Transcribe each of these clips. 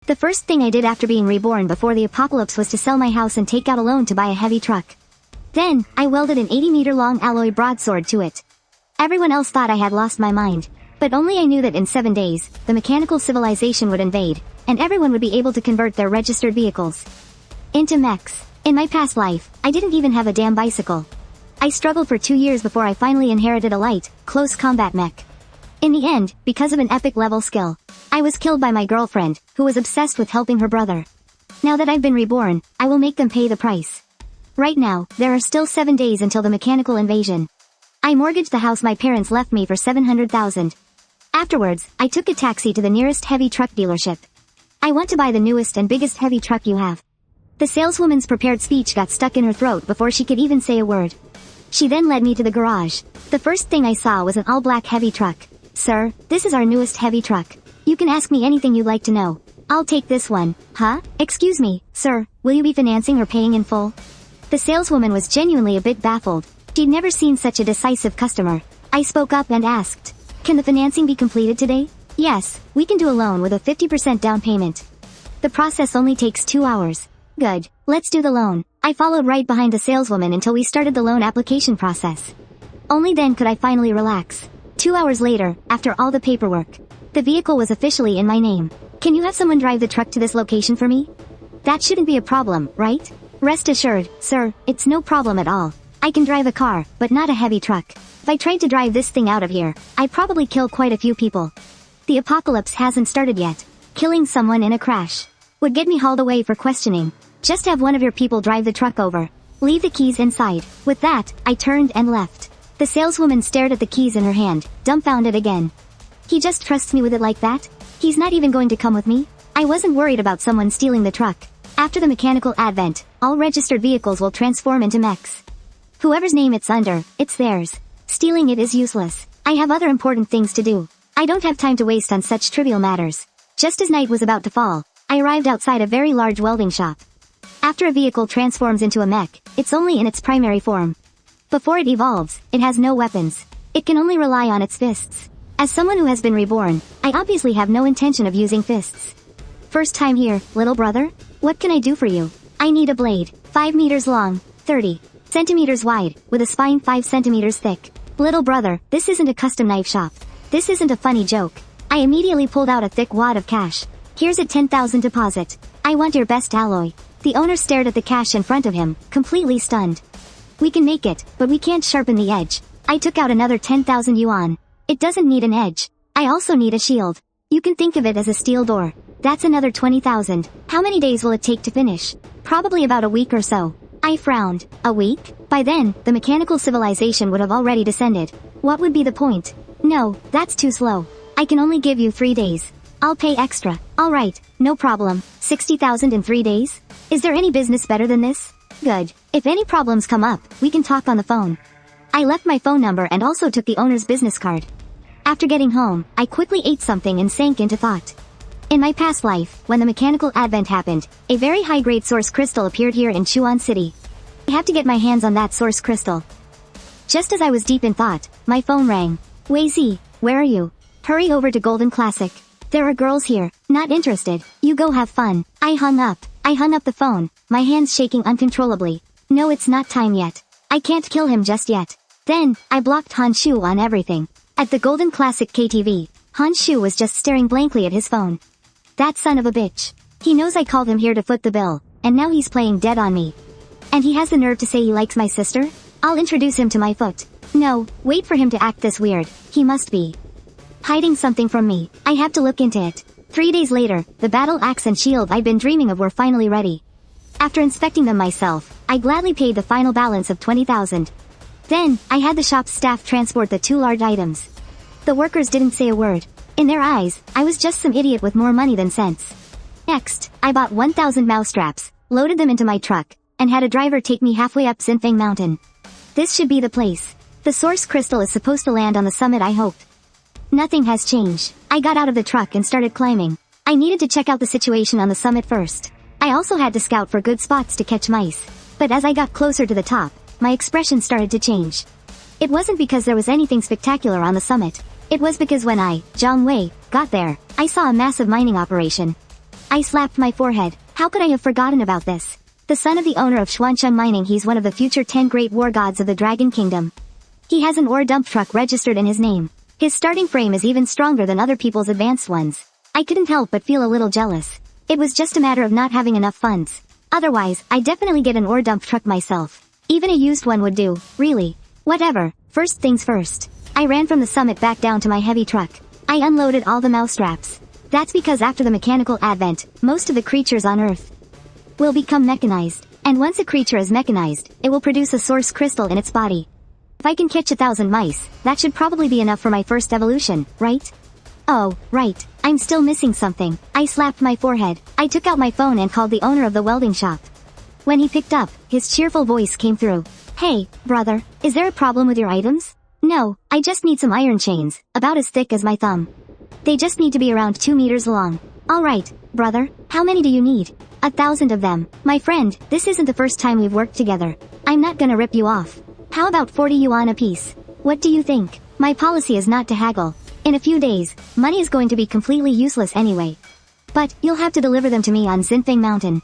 The first thing I did after being reborn before the apocalypse was to sell my house and take out a loan to buy a heavy truck. Then, I welded an 80-meter-long alloy broadsword to it. Everyone else thought I had lost my mind, but only I knew that in 7 days, the mechanical civilization would invade, and everyone would be able to convert their registered vehicles into mechs. In my past life, I didn't even have a damn bicycle. I struggled for 2 years before I finally inherited a light, close combat mech. In the end, because of an epic level skill, I was killed by my girlfriend, who was obsessed with helping her brother. Now that I've been reborn, I will make them pay the price. Right now, there are still 7 days until the mechanical invasion. I mortgaged the house my parents left me for $700,000. Afterwards, I took a taxi to the nearest heavy truck dealership. I want to buy the newest and biggest heavy truck you have. The saleswoman's prepared speech got stuck in her throat before she could even say a word. She then led me to the garage. The first thing I saw was an all-black heavy truck. Sir, this is our newest heavy truck. You can ask me anything you'd like to know. I'll take this one. Huh? Excuse me, sir, will you be financing or paying in full? The saleswoman was genuinely a bit baffled. She'd never seen such a decisive customer. I spoke up and asked, can the financing be completed today? Yes, we can do a loan with a 50% down payment. The process only takes 2 hours. Good, let's do the loan. I followed right behind the saleswoman until we started the loan application process. Only then could I finally relax. 2 hours later, after all the paperwork, the vehicle was officially in my name. Can you have someone drive the truck to this location for me? That shouldn't be a problem, right? Rest assured, sir, it's no problem at all. I can drive a car, but not a heavy truck. If I tried to drive this thing out of here, I'd probably kill quite a few people. The apocalypse hasn't started yet. Killing someone in a crash would get me hauled away for questioning. Just have one of your people drive the truck over. Leave the keys inside. With that, I turned and left. The saleswoman stared at the keys in her hand, dumbfounded again. He just trusts me with it like that? He's not even going to come with me? I wasn't worried about someone stealing the truck. After the mechanical advent, all registered vehicles will transform into mechs. Whoever's name it's under, it's theirs. Stealing it is useless. I have other important things to do. I don't have time to waste on such trivial matters. Just as night was about to fall, I arrived outside a very large welding shop. After a vehicle transforms into a mech, it's only in its primary form. Before it evolves, it has no weapons. It can only rely on its fists. As someone who has been reborn, I obviously have no intention of using fists. First time here, little brother? What can I do for you? I need a blade, 5 meters long, 30 centimeters wide, with a spine 5 centimeters thick. Little brother, this isn't a custom knife shop. This isn't a funny joke. I immediately pulled out a thick wad of cash. Here's a 10,000 deposit. I want your best alloy. The owner stared at the cash in front of him, completely stunned. We can make it, but we can't sharpen the edge. I took out another 10,000 yuan. It doesn't need an edge. I also need a shield. You can think of it as a steel door. That's another 20,000. How many days will it take to finish? Probably about a week or so. I frowned. A week? By then, the mechanical civilization would have already descended. What would be the point? No, that's too slow. I can only give you 3 days. I'll pay extra. Alright, no problem. 60,000 in 3 days? Is there any business better than this? Good. If any problems come up, we can talk on the phone. I left my phone number and also took the owner's business card. After getting home, I quickly ate something and sank into thought. In my past life, when the mechanical advent happened, a very high-grade source crystal appeared here in Chuan City. I have to get my hands on that source crystal. Just as I was deep in thought, my phone rang. Wei Z, where are you? Hurry over to Golden Classic. There are girls here. Not interested. You go have fun. I hung up the phone, my hands shaking uncontrollably. No, it's not time yet. I can't kill him just yet. Then, I blocked Han Shu on everything. At the Golden Classic KTV, Han Shu was just staring blankly at his phone. That son of a bitch. He knows I called him here to foot the bill, and now he's playing dead on me. And he has the nerve to say he likes my sister? I'll introduce him to my foot. No, wait for him to act this weird. He must be hiding something from me. I have to look into it. 3 days later, the battle axe and shield I'd been dreaming of were finally ready. After inspecting them myself, I gladly paid the final balance of 20,000. Then, I had the shop's staff transport the 2 large items. The workers didn't say a word. In their eyes, I was just some idiot with more money than sense. Next, I bought 1,000 mousetraps, loaded them into my truck, and had a driver take me halfway up Xinfeng Mountain. This should be the place. The source crystal is supposed to land on the summit, I hoped. Nothing has changed. I got out of the truck and started climbing. I needed to check out the situation on the summit first. I also had to scout for good spots to catch mice. But as I got closer to the top, my expression started to change. It wasn't because there was anything spectacular on the summit. It was because when I, Zhang Wei, got there, I saw a massive mining operation. I slapped my forehead. How could I have forgotten about this? The son of the owner of Xuancheng Mining, he's one of the future 10 great war gods of the Dragon Kingdom. He has an ore dump truck registered in his name. His starting frame is even stronger than other people's advanced ones. I couldn't help but feel a little jealous. It was just a matter of not having enough funds. Otherwise, I'd definitely get an ore dump truck myself. Even a used one would do, really. Whatever, first things first. I ran from the summit back down to my heavy truck. I unloaded all the mouse traps. That's because after the mechanical advent, most of the creatures on Earth will become mechanized. And once a creature is mechanized, it will produce a source crystal in its body. If I can catch 1,000 mice, that should probably be enough for my first evolution, right? Oh, right. I'm still missing something. I slapped my forehead. I took out my phone and called the owner of the welding shop. When he picked up, his cheerful voice came through. Hey, brother, is there a problem with your items? No, I just need some iron chains, about as thick as my thumb. They just need to be around 2 meters long. Alright, brother, how many do you need? 1,000 of them. My friend, this isn't the first time we've worked together. I'm not gonna rip you off. How about 40 yuan apiece? What do you think? My policy is not to haggle. In a few days, money is going to be completely useless anyway. But, you'll have to deliver them to me on Xinfeng Mountain.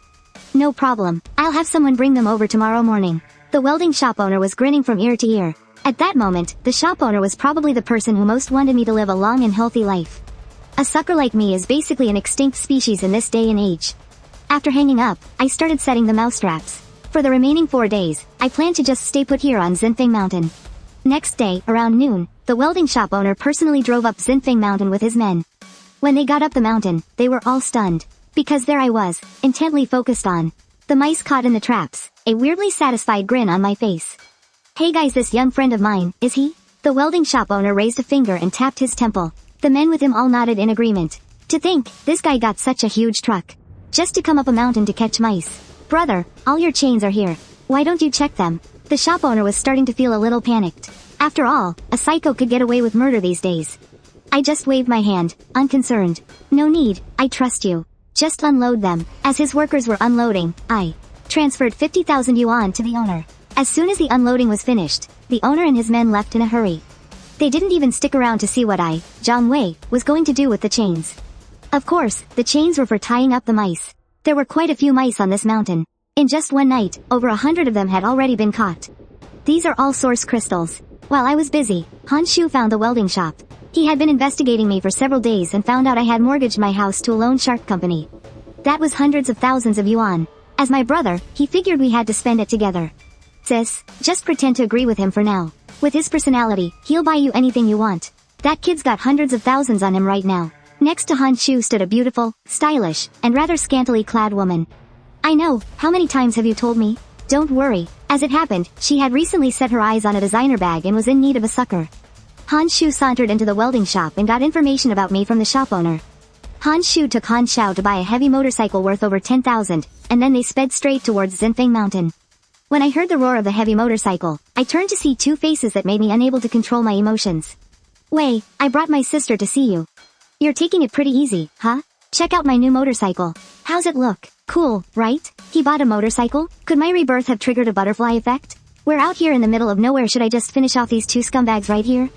No problem. I'll have someone bring them over tomorrow morning. The welding shop owner was grinning from ear to ear. At that moment, the shop owner was probably the person who most wanted me to live a long and healthy life. A sucker like me is basically an extinct species in this day and age. After hanging up, I started setting the mouse traps. For the remaining 4 days, I plan to just stay put here on Xinfeng Mountain. Next day, around noon, the welding shop owner personally drove up Xinfeng Mountain with his men. When they got up the mountain, they were all stunned. Because there I was, intently focused on the mice caught in the traps, a weirdly satisfied grin on my face. Hey guys, this young friend of mine, is he? The welding shop owner raised a finger and tapped his temple. The men with him all nodded in agreement. To think, this guy got such a huge truck. Just to come up a mountain to catch mice. Brother, all your chains are here. Why don't you check them? The shop owner was starting to feel a little panicked. After all, a psycho could get away with murder these days. I just waved my hand, unconcerned. No need, I trust you. Just unload them. As his workers were unloading, I transferred 50,000 yuan to the owner. As soon as the unloading was finished, the owner and his men left in a hurry. They didn't even stick around to see what I, Zhang Wei, was going to do with the chains. Of course, the chains were for tying up the mice. There were quite a few mice on this mountain. In just one night, over 100 of them had already been caught. These are all source crystals. While I was busy, Han Shu found the welding shop. He had been investigating me for several days and found out I had mortgaged my house to a loan shark company. That was hundreds of thousands of yuan. As my brother, he figured we had to spend it together. Sis, just pretend to agree with him for now. With his personality, he'll buy you anything you want. That kid's got hundreds of thousands on him right now. Next to Han Shu stood a beautiful, stylish, and rather scantily clad woman. I know, how many times have you told me? Don't worry. As it happened, she had recently set her eyes on a designer bag and was in need of a sucker. Han Shu sauntered into the welding shop and got information about me from the shop owner. Han Shu took Han Xiao to buy a heavy motorcycle worth over 10,000, and then they sped straight towards Xinfeng Mountain. When I heard the roar of the heavy motorcycle, I turned to see two faces that made me unable to control my emotions. Wei, I brought my sister to see you. You're taking it pretty easy, huh? Check out my new motorcycle. How's it look? Cool, right? He bought a motorcycle? Could my rebirth have triggered a butterfly effect? We're out here in the middle of nowhere, should I just finish off these two scumbags right here?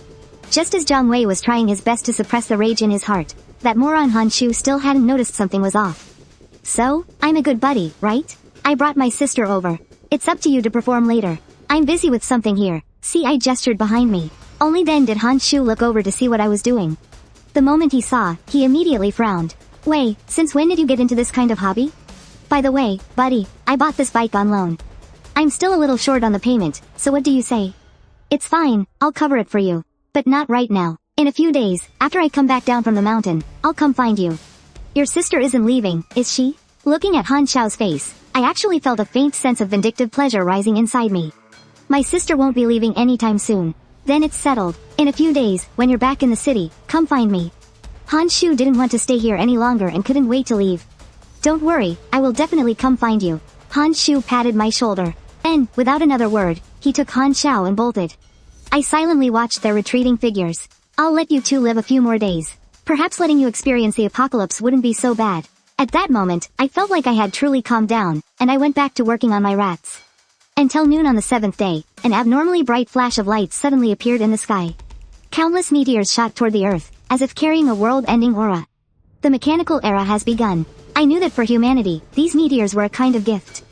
Just as Zhang Wei was trying his best to suppress the rage in his heart, that moron Han Shu still hadn't noticed something was off. So, I'm a good buddy, right? I brought my sister over. It's up to you to perform later. I'm busy with something here. See, I gestured behind me. Only then did Han Shu look over to see what I was doing. The moment he saw, he immediately frowned. Wei, since when did you get into this kind of hobby? By the way, buddy, I bought this bike on loan. I'm still a little short on the payment, so what do you say? It's fine, I'll cover it for you. But not right now. In a few days, after I come back down from the mountain, I'll come find you. Your sister isn't leaving, is she? Looking at Han Xiao's face, I actually felt a faint sense of vindictive pleasure rising inside me. My sister won't be leaving anytime soon. Then it's settled. In a few days, when you're back in the city, come find me. Han Shu didn't want to stay here any longer and couldn't wait to leave. Don't worry, I will definitely come find you. Han Shu patted my shoulder. And, without another word, he took Han Xiao and bolted. I silently watched their retreating figures. I'll let you two live a few more days. Perhaps letting you experience the apocalypse wouldn't be so bad. At that moment, I felt like I had truly calmed down, and I went back to working on my rats. Until noon on the 7th day, an abnormally bright flash of light suddenly appeared in the sky. Countless meteors shot toward the earth, as if carrying a world-ending aura. The mechanical era has begun. I knew that for humanity, these meteors were a kind of gift.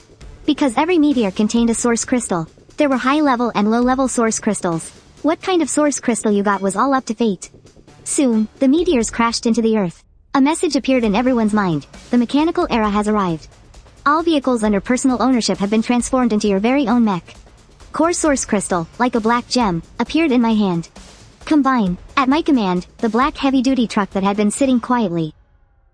Because every meteor contained a source crystal. There were high-level and low-level source crystals. What kind of source crystal you got was all up to fate. Soon, the meteors crashed into the earth. A message appeared in everyone's mind. The mechanical era has arrived. All vehicles under personal ownership have been transformed into your very own mech. Core source crystal, like a black gem, appeared in my hand. Combine. At my command, the black heavy-duty truck that had been sitting quietly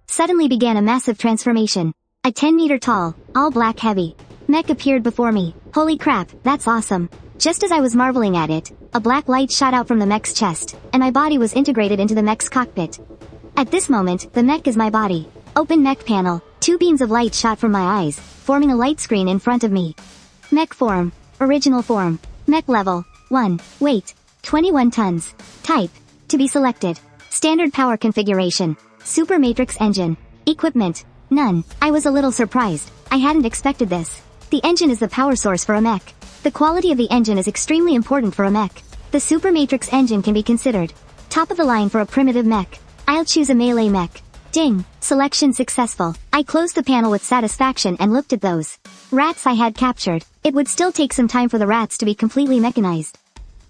suddenly began a massive transformation. A 10-meter tall, all-black heavy mech appeared before me. Holy crap, that's awesome. Just as I was marveling at it, a black light shot out from the mech's chest, and my body was integrated into the mech's cockpit. At this moment, the mech is my body. Open mech panel. 2 beams of light shot from my eyes, forming a light screen in front of me. Mech form. Original form. Mech level. 1. Weight. 21 tons. Type. To be selected. Standard power configuration. Super Matrix engine. Equipment. None. I was a little surprised. I hadn't expected this. The engine is the power source for a mech. The quality of the engine is extremely important for a mech. The Super Matrix engine can be considered top of the line for a primitive mech. I'll choose a melee mech. Ding. Selection successful. I closed the panel with satisfaction and looked at those rats I had captured. It would still take some time for the rats to be completely mechanized.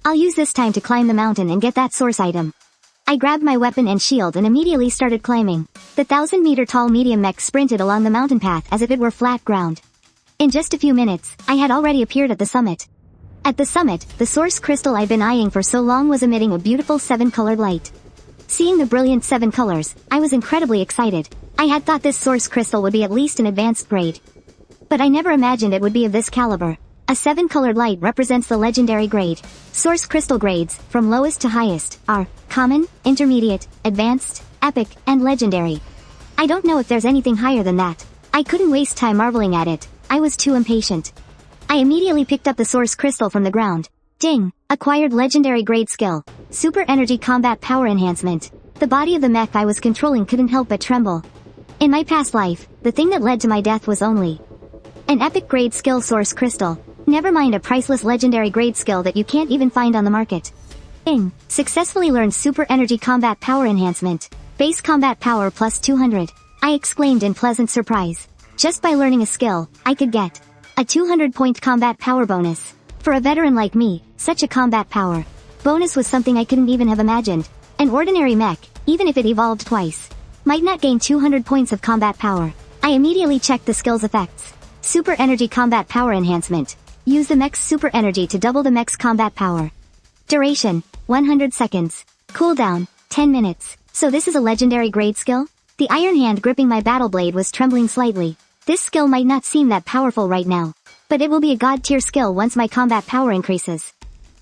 I'll use this time to climb the mountain and get that source item. I grabbed my weapon and shield and immediately started climbing. The 1,000-meter tall medium mech sprinted along the mountain path as if it were flat ground. In just a few minutes, I had already appeared at the summit. At the summit, the source crystal I'd been eyeing for so long was emitting a beautiful 7-colored light. Seeing the brilliant 7 colors, I was incredibly excited. I had thought this source crystal would be at least an advanced grade. But I never imagined it would be of this caliber. A 7-colored light represents the legendary grade. Source crystal grades, from lowest to highest, are common, intermediate, advanced, epic, and legendary. I don't know if there's anything higher than that. I couldn't waste time marveling at it. I was too impatient. I immediately picked up the source crystal from the ground. Ding! Acquired legendary grade skill. Super energy combat power enhancement. The body of the mech I was controlling couldn't help but tremble. In my past life, the thing that led to my death was only an epic grade skill source crystal. Never mind a priceless legendary grade skill that you can't even find on the market. Ding! Successfully learned super energy combat power enhancement. Base combat power plus 200. I exclaimed in pleasant surprise. Just by learning a skill, I could get a 200-point combat power bonus. For a veteran like me, such a combat power bonus was something I couldn't even have imagined. An ordinary mech, even if it evolved twice, might not gain 200 points of combat power. I immediately checked the skill's effects. Super energy combat power enhancement. Use the mech's super energy to double the mech's combat power. Duration, 100 seconds. Cooldown, 10 minutes. So this is a legendary grade skill? The iron hand gripping my battle blade was trembling slightly. This skill might not seem that powerful right now, but it will be a god-tier skill once my combat power increases.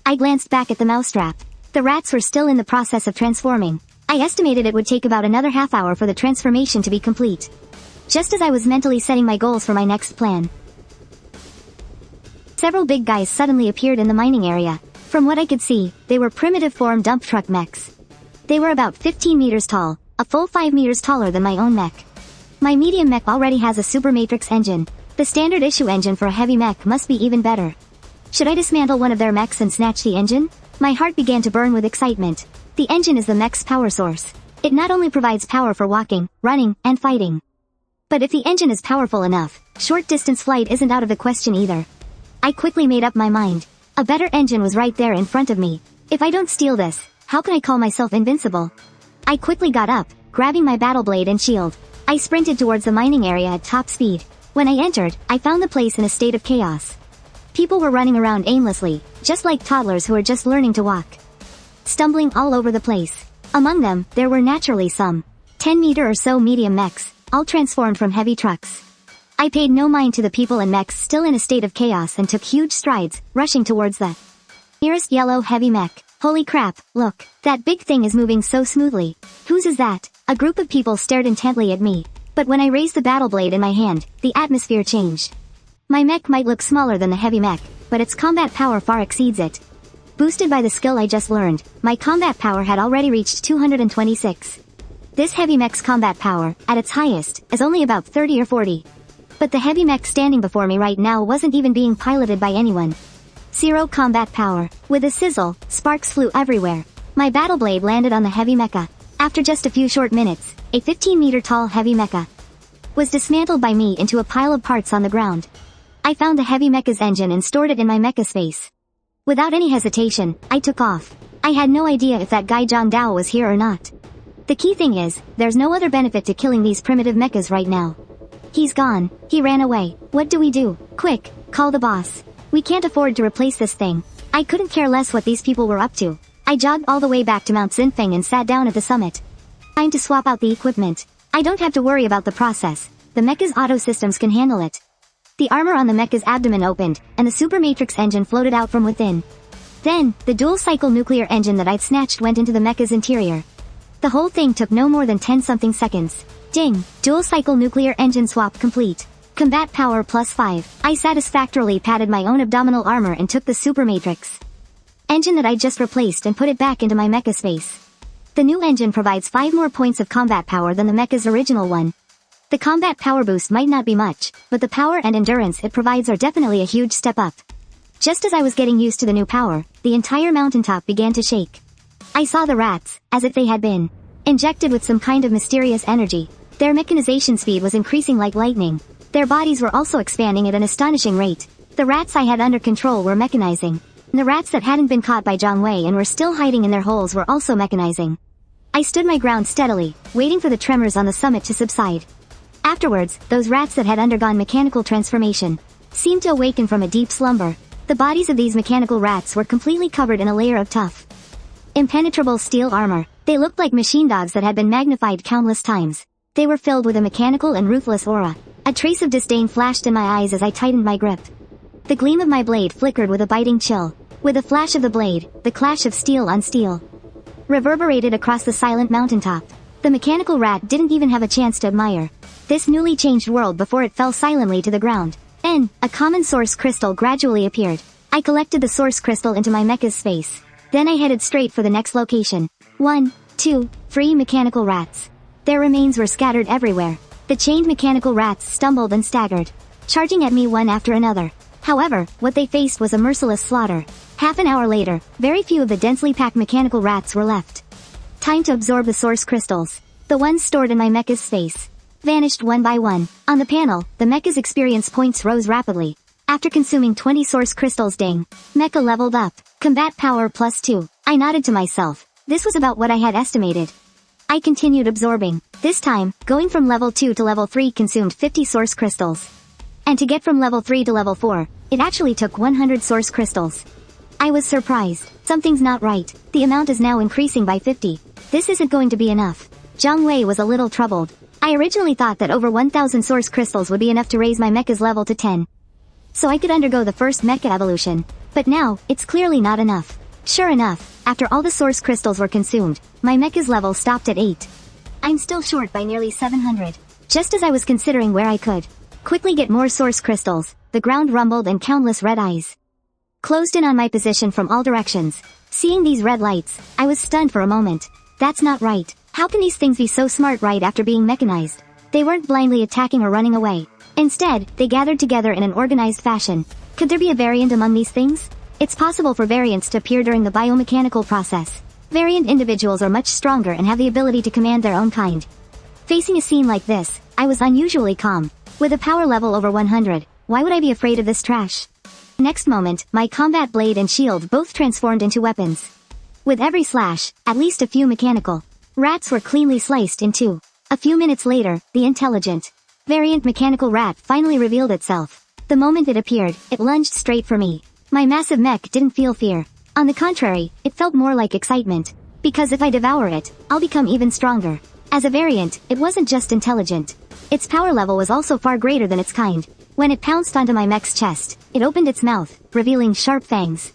I glanced back at the mousetrap. The rats were still in the process of transforming. I estimated it would take about another half hour for the transformation to be complete. Just as I was mentally setting my goals for my next plan, several big guys suddenly appeared in the mining area. From what I could see, they were primitive form dump truck mechs. They were about 15 meters tall, a full 5 meters taller than my own mech. My medium mech already has a Super Matrix engine. The standard issue engine for a heavy mech must be even better. Should I dismantle one of their mechs and snatch the engine? My heart began to burn with excitement. The engine is the mech's power source. It not only provides power for walking, running, and fighting, but if the engine is powerful enough, short-distance flight isn't out of the question either. I quickly made up my mind. A better engine was right there in front of me. If I don't steal this, how can I call myself invincible? I quickly got up, grabbing my battle blade and shield. I sprinted towards the mining area at top speed. When I entered, I found the place in a state of chaos. People were running around aimlessly, just like toddlers who are just learning to walk, stumbling all over the place. Among them, there were naturally some 10-meter or so medium mechs, all transformed from heavy trucks. I paid no mind to the people and mechs still in a state of chaos and took huge strides, rushing towards the nearest yellow heavy mech. Holy crap, look, that big thing is moving so smoothly. Whose is that? A group of people stared intently at me, but when I raised the battle blade in my hand, the atmosphere changed. My mech might look smaller than the heavy mech, but its combat power far exceeds it. Boosted by the skill I just learned, my combat power had already reached 226. This heavy mech's combat power, at its highest, is only about 30 or 40. But the heavy mech standing before me right now wasn't even being piloted by anyone. Zero combat power. With a sizzle, sparks flew everywhere. My battle blade landed on the heavy mecha. After just a few short minutes, a 15-meter tall heavy mecha was dismantled by me into a pile of parts on the ground. I found the heavy mecha's engine and stored it in my mecha space. Without any hesitation, I took off. I had no idea if that guy Zhang Dao was here or not. The key thing is, there's no other benefit to killing these primitive mechas right now. He's gone. He ran away. What do we do? Quick, call the boss. We can't afford to replace this thing. I couldn't care less what these people were up to. I jogged all the way back to Mount Xinfeng and sat down at the summit. Time to swap out the equipment. I don't have to worry about the process. The mecha's auto systems can handle it. The armor on the mecha's abdomen opened, and the super matrix engine floated out from within. Then, the dual-cycle nuclear engine that I'd snatched went into the mecha's interior. The whole thing took no more than 10-something seconds. Ding! Dual-cycle nuclear engine swap complete. Combat power +5. I satisfactorily patted my own abdominal armor and took the super matrix engine that I just replaced and put it back into my mecha space. The new engine provides 5 more points of combat power than the mecha's original one. The combat power boost might not be much, but the power and endurance it provides are definitely a huge step up. Just as I was getting used to the new power, the entire mountaintop began to shake. I saw the rats, as if they had been injected with some kind of mysterious energy. Their mechanization speed was increasing like lightning. Their bodies were also expanding at an astonishing rate. The rats I had under control were mechanizing. The rats that hadn't been caught by Zhang Wei and were still hiding in their holes were also mechanizing. I stood my ground steadily, waiting for the tremors on the summit to subside. Afterwards, those rats that had undergone mechanical transformation seemed to awaken from a deep slumber. The bodies of these mechanical rats were completely covered in a layer of tough, impenetrable steel armor. They looked like machine dogs that had been magnified countless times. They were filled with a mechanical and ruthless aura. A trace of disdain flashed in my eyes as I tightened my grip. The gleam of my blade flickered with a biting chill. With a flash of the blade, the clash of steel on steel reverberated across the silent mountaintop. The mechanical rat didn't even have a chance to admire this newly changed world before it fell silently to the ground. Then, a common source crystal gradually appeared. I collected the source crystal into my mecha's space. Then I headed straight for the next location. 1, 2, 3 mechanical rats. Their remains were scattered everywhere. The chained mechanical rats stumbled and staggered, charging at me one after another. However, what they faced was a merciless slaughter. Half an hour later, very few of the densely packed mechanical rats were left. Time to absorb the source crystals. The ones stored in my mecha's space vanished one by one. On the panel, the mecha's experience points rose rapidly. After consuming 20 source crystals, ding. Mecha leveled up. Combat power +2. I nodded to myself. This was about what I had estimated. I continued absorbing. This time, going from level 2 to level 3 consumed 50 source crystals. And to get from level 3 to level 4, it actually took 100 source crystals. I was surprised. Something's not right. The amount is now increasing by 50. This isn't going to be enough. Zhang Wei was a little troubled. I originally thought that over 1000 source crystals would be enough to raise my mecha's level to 10. So I could undergo the first mecha evolution. But now, it's clearly not enough. Sure enough, after all the source crystals were consumed, my mecha's level stopped at 8. I'm still short by nearly 700. Just as I was considering where I could quickly get more source crystals, the ground rumbled and countless red eyes closed in on my position from all directions. Seeing these red lights, I was stunned for a moment. That's not right. How can these things be so smart right after being mechanized? They weren't blindly attacking or running away. Instead, they gathered together in an organized fashion. Could there be a variant among these things? It's possible for variants to appear during the biomechanical process. Variant individuals are much stronger and have the ability to command their own kind. Facing a scene like this, I was unusually calm. With a power level over 100, why would I be afraid of this trash? Next moment, my combat blade and shield both transformed into weapons. With every slash, at least a few mechanical rats were cleanly sliced in two. A few minutes later, the intelligent variant mechanical rat finally revealed itself. The moment it appeared, it lunged straight for me. My massive mech didn't feel fear. On the contrary, it felt more like excitement. Because if I devour it, I'll become even stronger. As a variant, it wasn't just intelligent. Its power level was also far greater than its kind. When it pounced onto my mech's chest, it opened its mouth, revealing sharp fangs,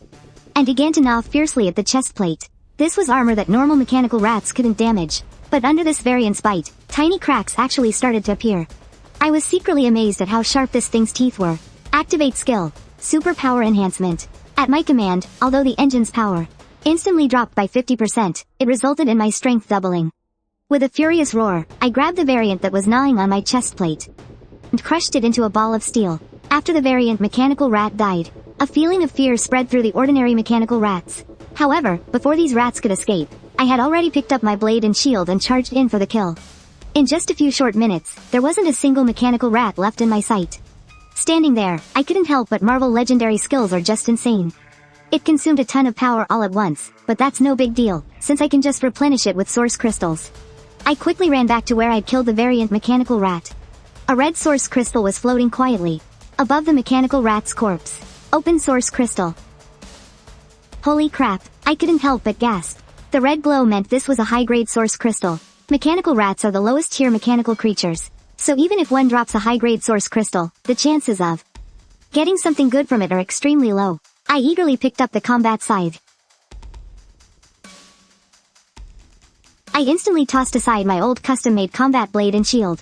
and began to gnaw fiercely at the chest plate. This was armor that normal mechanical rats couldn't damage. But under this variant's bite, tiny cracks actually started to appear. I was secretly amazed at how sharp this thing's teeth were. Activate skill. Super power enhancement. At my command, although the engine's power instantly dropped by 50%, it resulted in my strength doubling. With a furious roar, I grabbed the variant that was gnawing on my chest plate and crushed it into a ball of steel. After the variant mechanical rat died, a feeling of fear spread through the ordinary mechanical rats. However, before these rats could escape, I had already picked up my blade and shield and charged in for the kill. In just a few short minutes, there wasn't a single mechanical rat left in my sight. Standing there, I couldn't help but marvel. Legendary skills are just insane. It consumed a ton of power all at once, but that's no big deal, since I can just replenish it with source crystals. I quickly ran back to where I'd killed the variant mechanical rat. A red source crystal was floating quietly above the mechanical rat's corpse. Open source crystal. Holy crap, I couldn't help but gasp. The red glow meant this was a high-grade source crystal. Mechanical rats are the lowest tier mechanical creatures, so even if one drops a high-grade source crystal, the chances of getting something good from it are extremely low. I eagerly picked up the combat scythe. I instantly tossed aside my old custom-made combat blade and shield.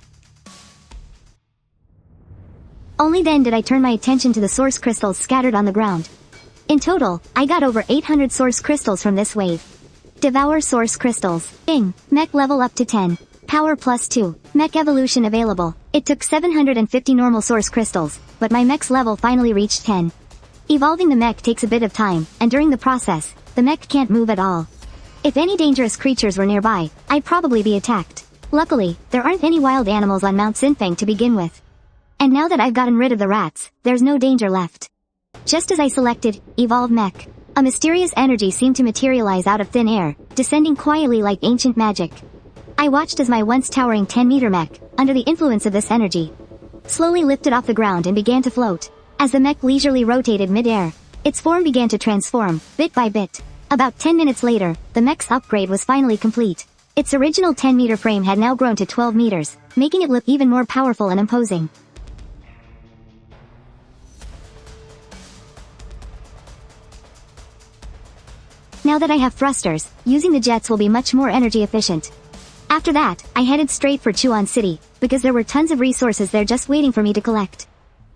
Only then did I turn my attention to the source crystals scattered on the ground. In total, I got over 800 source crystals from this wave. Devour source crystals. Bing. Mech level up to 10. Power plus 2. Mech evolution available. It took 750 normal source crystals, but my mech's level finally reached 10. Evolving the mech takes a bit of time, and during the process, the mech can't move at all. If any dangerous creatures were nearby, I'd probably be attacked. Luckily, there aren't any wild animals on Mount Sinfeng to begin with. And now that I've gotten rid of the rats, there's no danger left. Just as I selected, Evolve Mech, a mysterious energy seemed to materialize out of thin air, descending quietly like ancient magic. I watched as my once towering 10-meter mech, under the influence of this energy, slowly lifted off the ground and began to float. As the mech leisurely rotated mid-air, its form began to transform, bit by bit. About 10 minutes later, the mech's upgrade was finally complete. Its original 10-meter frame had now grown to 12 meters, making it look even more powerful and imposing. Now that I have thrusters, using the jets will be much more energy efficient. After that, I headed straight for Chuan City, because there were tons of resources there just waiting for me to collect.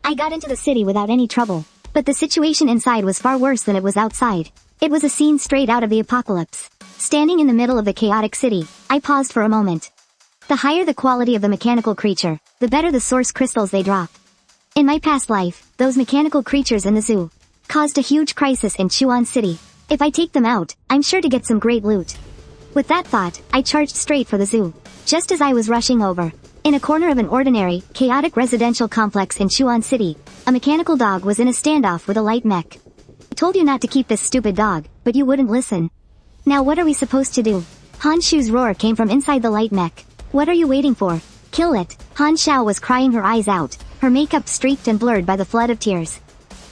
I got into the city without any trouble, but the situation inside was far worse than it was outside. It was a scene straight out of the apocalypse. Standing in the middle of the chaotic city, I paused for a moment. The higher the quality of the mechanical creature, the better the source crystals they drop. In my past life, those mechanical creatures in the zoo caused a huge crisis in Chuan City. If I take them out, I'm sure to get some great loot. With that thought, I charged straight for the zoo. Just as I was rushing over, in a corner of an ordinary, chaotic residential complex in Chuan City, a mechanical dog was in a standoff with a light mech. I told you not to keep this stupid dog, but you wouldn't listen. Now what are we supposed to do? Han Shu's roar came from inside the light mech. What are you waiting for? Kill it. Han Xiao was crying her eyes out, her makeup streaked and blurred by the flood of tears.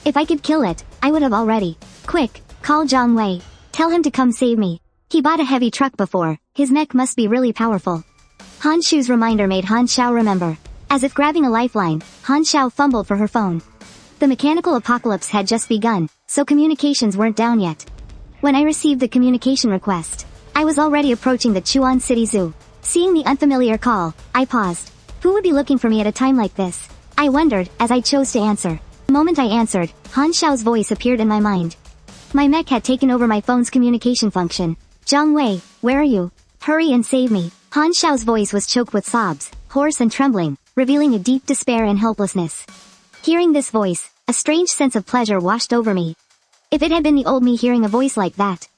If I could kill it, I would have already. Quick, call Zhang Wei. Tell him to come save me. He bought a heavy truck before, his mech must be really powerful. Han Shu's reminder made Han Xiao remember. As if grabbing a lifeline, Han Xiao fumbled for her phone. The mechanical apocalypse had just begun, so communications weren't down yet. When I received the communication request, I was already approaching the Chuan City Zoo. Seeing the unfamiliar call, I paused. Who would be looking for me at a time like this? I wondered, as I chose to answer. The moment I answered, Han Xiao's voice appeared in my mind. My mech had taken over my phone's communication function. Zhang Wei, where are you? Hurry and save me. Han Xiao's voice was choked with sobs, hoarse and trembling, revealing a deep despair and helplessness. Hearing this voice, a strange sense of pleasure washed over me. If it had been the old me hearing a voice like that,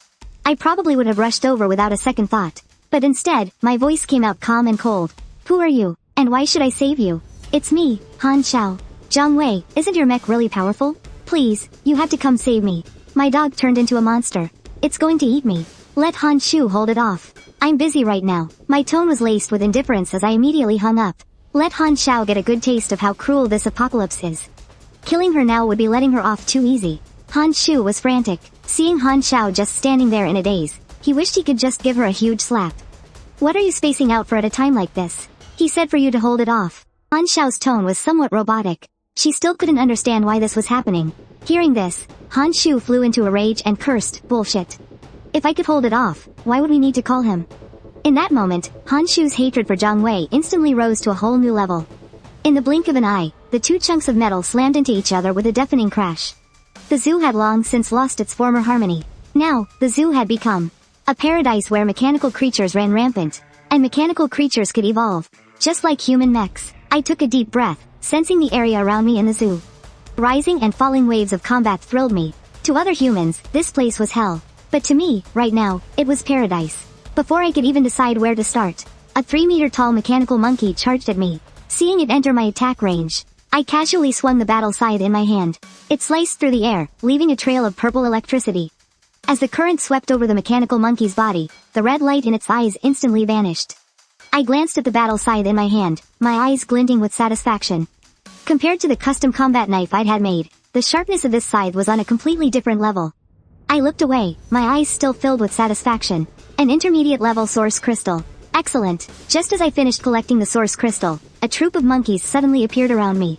I probably would have rushed over without a second thought. But instead, my voice came out calm and cold. Who are you, and why should I save you? It's me, Han Xiao. Zhang Wei, isn't your mech really powerful? Please, you have to come save me. My dog turned into a monster. It's going to eat me. Let Han Shu hold it off. I'm busy right now. My tone was laced with indifference as I immediately hung up. Let Han Xiao get a good taste of how cruel this apocalypse is. Killing her now would be letting her off too easy. Han Shu was frantic. Seeing Han Xiao just standing there in a daze, he wished he could just give her a huge slap. What are you spacing out for at a time like this? He said for you to hold it off. Han Xiao's tone was somewhat robotic. She still couldn't understand why this was happening. Hearing this, Han Shu flew into a rage and cursed, bullshit. If I could hold it off, why would we need to call him? In that moment, Han Shu's hatred for Zhang Wei instantly rose to a whole new level. In the blink of an eye, the two chunks of metal slammed into each other with a deafening crash. The zoo had long since lost its former harmony. Now, the zoo had become a paradise where mechanical creatures ran rampant, and mechanical creatures could evolve, just like human mechs. I took a deep breath, sensing the area around me in the zoo. Rising and falling waves of combat thrilled me. To other humans, this place was hell. But to me, right now, it was paradise. Before I could even decide where to start, A 3-meter tall mechanical monkey charged at me. Seeing it enter my attack range, I casually swung the battle scythe in my hand. It sliced through the air, leaving a trail of purple electricity. As the current swept over the mechanical monkey's body, the red light in its eyes instantly vanished. I glanced at the battle scythe in my hand, my eyes glinting with satisfaction. Compared to the custom combat knife I'd had made, the sharpness of this scythe was on a completely different level. I looked away, my eyes still filled with satisfaction. An intermediate level source crystal. Excellent. Just as I finished collecting the source crystal, a troop of monkeys suddenly appeared around me.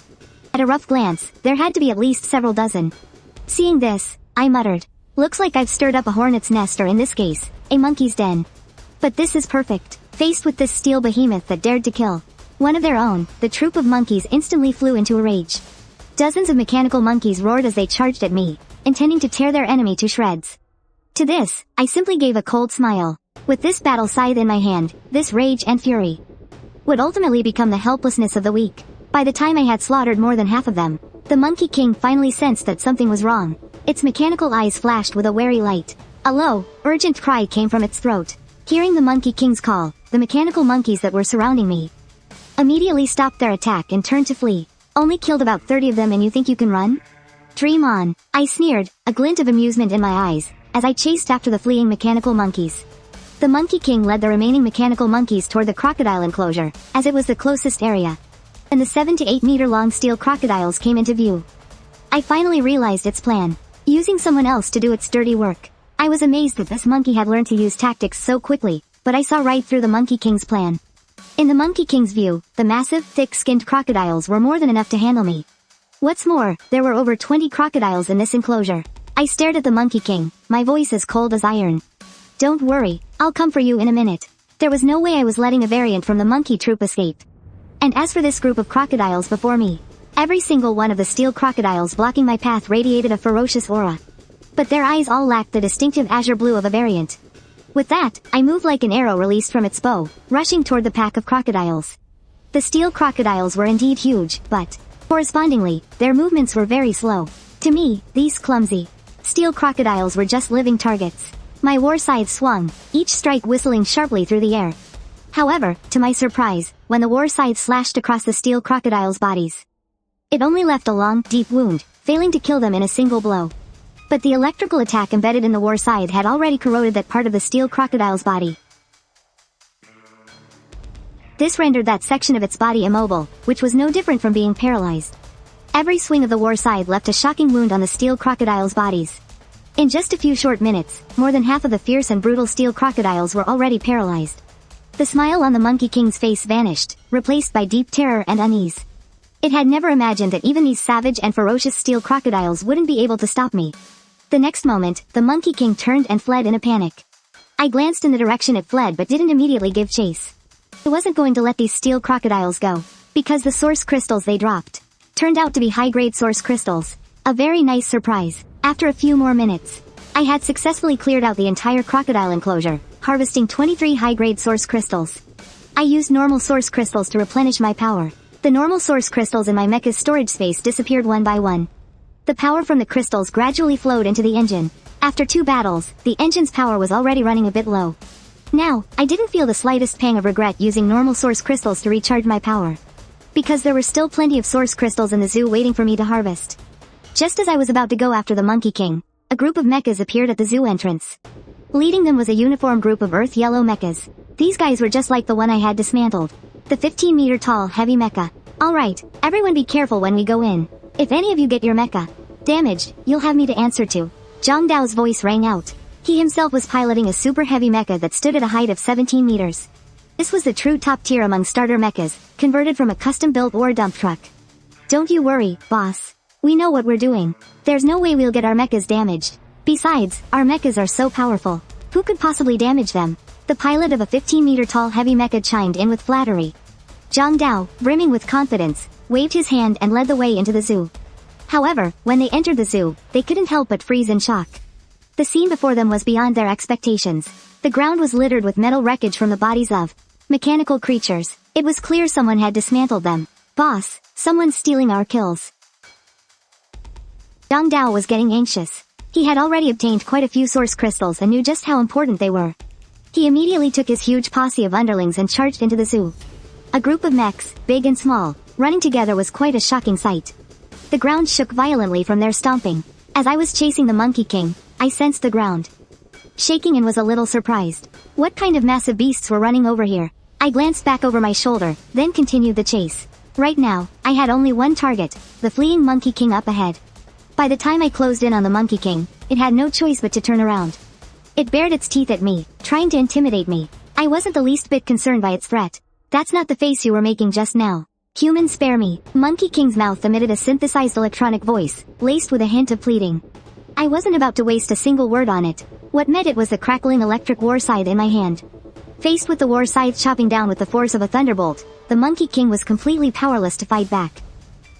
At a rough glance, there had to be at least several dozen. Seeing this, I muttered. Looks like I've stirred up a hornet's nest, or in this case, a monkey's den. But this is perfect. Faced with this steel behemoth that dared to kill one of their own, the troop of monkeys instantly flew into a rage. Dozens of mechanical monkeys roared as they charged at me, intending to tear their enemy to shreds. To this, I simply gave a cold smile. With this battle scythe in my hand, this rage and fury would ultimately become the helplessness of the weak. By the time I had slaughtered more than half of them, the Monkey King finally sensed that something was wrong. Its mechanical eyes flashed with a wary light. A low, urgent cry came from its throat. Hearing the Monkey King's call, the mechanical monkeys that were surrounding me immediately stopped their attack and turned to flee. Only killed about 30 of them and you think you can run? Dream on. I sneered, a glint of amusement in my eyes, as I chased after the fleeing mechanical monkeys. The Monkey King led the remaining mechanical monkeys toward the crocodile enclosure, as it was the closest area. And the 7 to 8 meter long steel crocodiles came into view. I finally realized its plan. Using someone else to do its dirty work. I was amazed that this monkey had learned to use tactics so quickly, but I saw right through the Monkey King's plan. In the Monkey King's view, the massive, thick-skinned crocodiles were more than enough to handle me. What's more, there were over 20 crocodiles in this enclosure. I stared at the Monkey King, my voice as cold as iron. Don't worry, I'll come for you in a minute. There was no way I was letting a variant from the monkey troop escape. And as for this group of crocodiles before me, every single one of the steel crocodiles blocking my path radiated a ferocious aura. But their eyes all lacked the distinctive azure blue of a variant. With that, I moved like an arrow released from its bow, rushing toward the pack of crocodiles. The steel crocodiles were indeed huge, but, correspondingly, their movements were very slow. To me, these clumsy steel crocodiles were just living targets. My war scythe swung, each strike whistling sharply through the air. However, to my surprise, when the war scythe slashed across the steel crocodiles' bodies, it only left a long, deep wound, failing to kill them in a single blow. But the electrical attack embedded in the war scythe had already corroded that part of the steel crocodile's body. This rendered that section of its body immobile, which was no different from being paralyzed. Every swing of the war scythe left a shocking wound on the steel crocodiles' bodies. In just a few short minutes, more than half of the fierce and brutal steel crocodiles were already paralyzed. The smile on the Monkey King's face vanished, replaced by deep terror and unease. It had never imagined that even these savage and ferocious steel crocodiles wouldn't be able to stop me. The next moment, the Monkey King turned and fled in a panic. I glanced in the direction it fled but didn't immediately give chase. I wasn't going to let these steel crocodiles go, because the source crystals they dropped turned out to be high-grade source crystals. A very nice surprise. After a few more minutes, I had successfully cleared out the entire crocodile enclosure, harvesting 23 high-grade source crystals. I used normal source crystals to replenish my power. The normal source crystals in my mecha's storage space disappeared one by one. The power from the crystals gradually flowed into the engine. After 2 battles, the engine's power was already running a bit low. Now, I didn't feel the slightest pang of regret using normal source crystals to recharge my power, because there were still plenty of source crystals in the zoo waiting for me to harvest. Just as I was about to go after the Monkey King, a group of mechas appeared at the zoo entrance. Leading them was a uniformed group of earth yellow mechas. These guys were just like the one I had dismantled. The 15-meter tall heavy mecha. Alright, everyone be careful when we go in. If any of you get your mecha damaged, you'll have me to answer to. Zhang Dao's voice rang out. He himself was piloting a super heavy mecha that stood at a height of 17 meters. This was the true top tier among starter mechas, converted from a custom-built war dump truck. Don't you worry, boss. We know what we're doing. There's no way we'll get our mechas damaged. Besides, our mechas are so powerful. Who could possibly damage them? The pilot of a 15-meter tall heavy mecha chimed in with flattery. Zhang Dao, brimming with confidence, waved his hand and led the way into the zoo. However, when they entered the zoo, they couldn't help but freeze in shock. The scene before them was beyond their expectations. The ground was littered with metal wreckage from the bodies of mechanical creatures. It was clear someone had dismantled them. Boss, someone's stealing our kills. Zhang Dao was getting anxious. He had already obtained quite a few source crystals and knew just how important they were. He immediately took his huge posse of underlings and charged into the zoo. A group of mechs, big and small, running together was quite a shocking sight. The ground shook violently from their stomping. As I was chasing the Monkey King, I sensed the ground shaking and was a little surprised. What kind of massive beasts were running over here? I glanced back over my shoulder, then continued the chase. Right now, I had only one target, the fleeing Monkey King up ahead. By the time I closed in on the Monkey King, it had no choice but to turn around. It bared its teeth at me, trying to intimidate me. I wasn't the least bit concerned by its threat. That's not the face you were making just now. Human, spare me. Monkey King's mouth emitted a synthesized electronic voice, laced with a hint of pleading. I wasn't about to waste a single word on it. What met it was the crackling electric war scythe in my hand. Faced with the war scythe chopping down with the force of a thunderbolt, the Monkey King was completely powerless to fight back.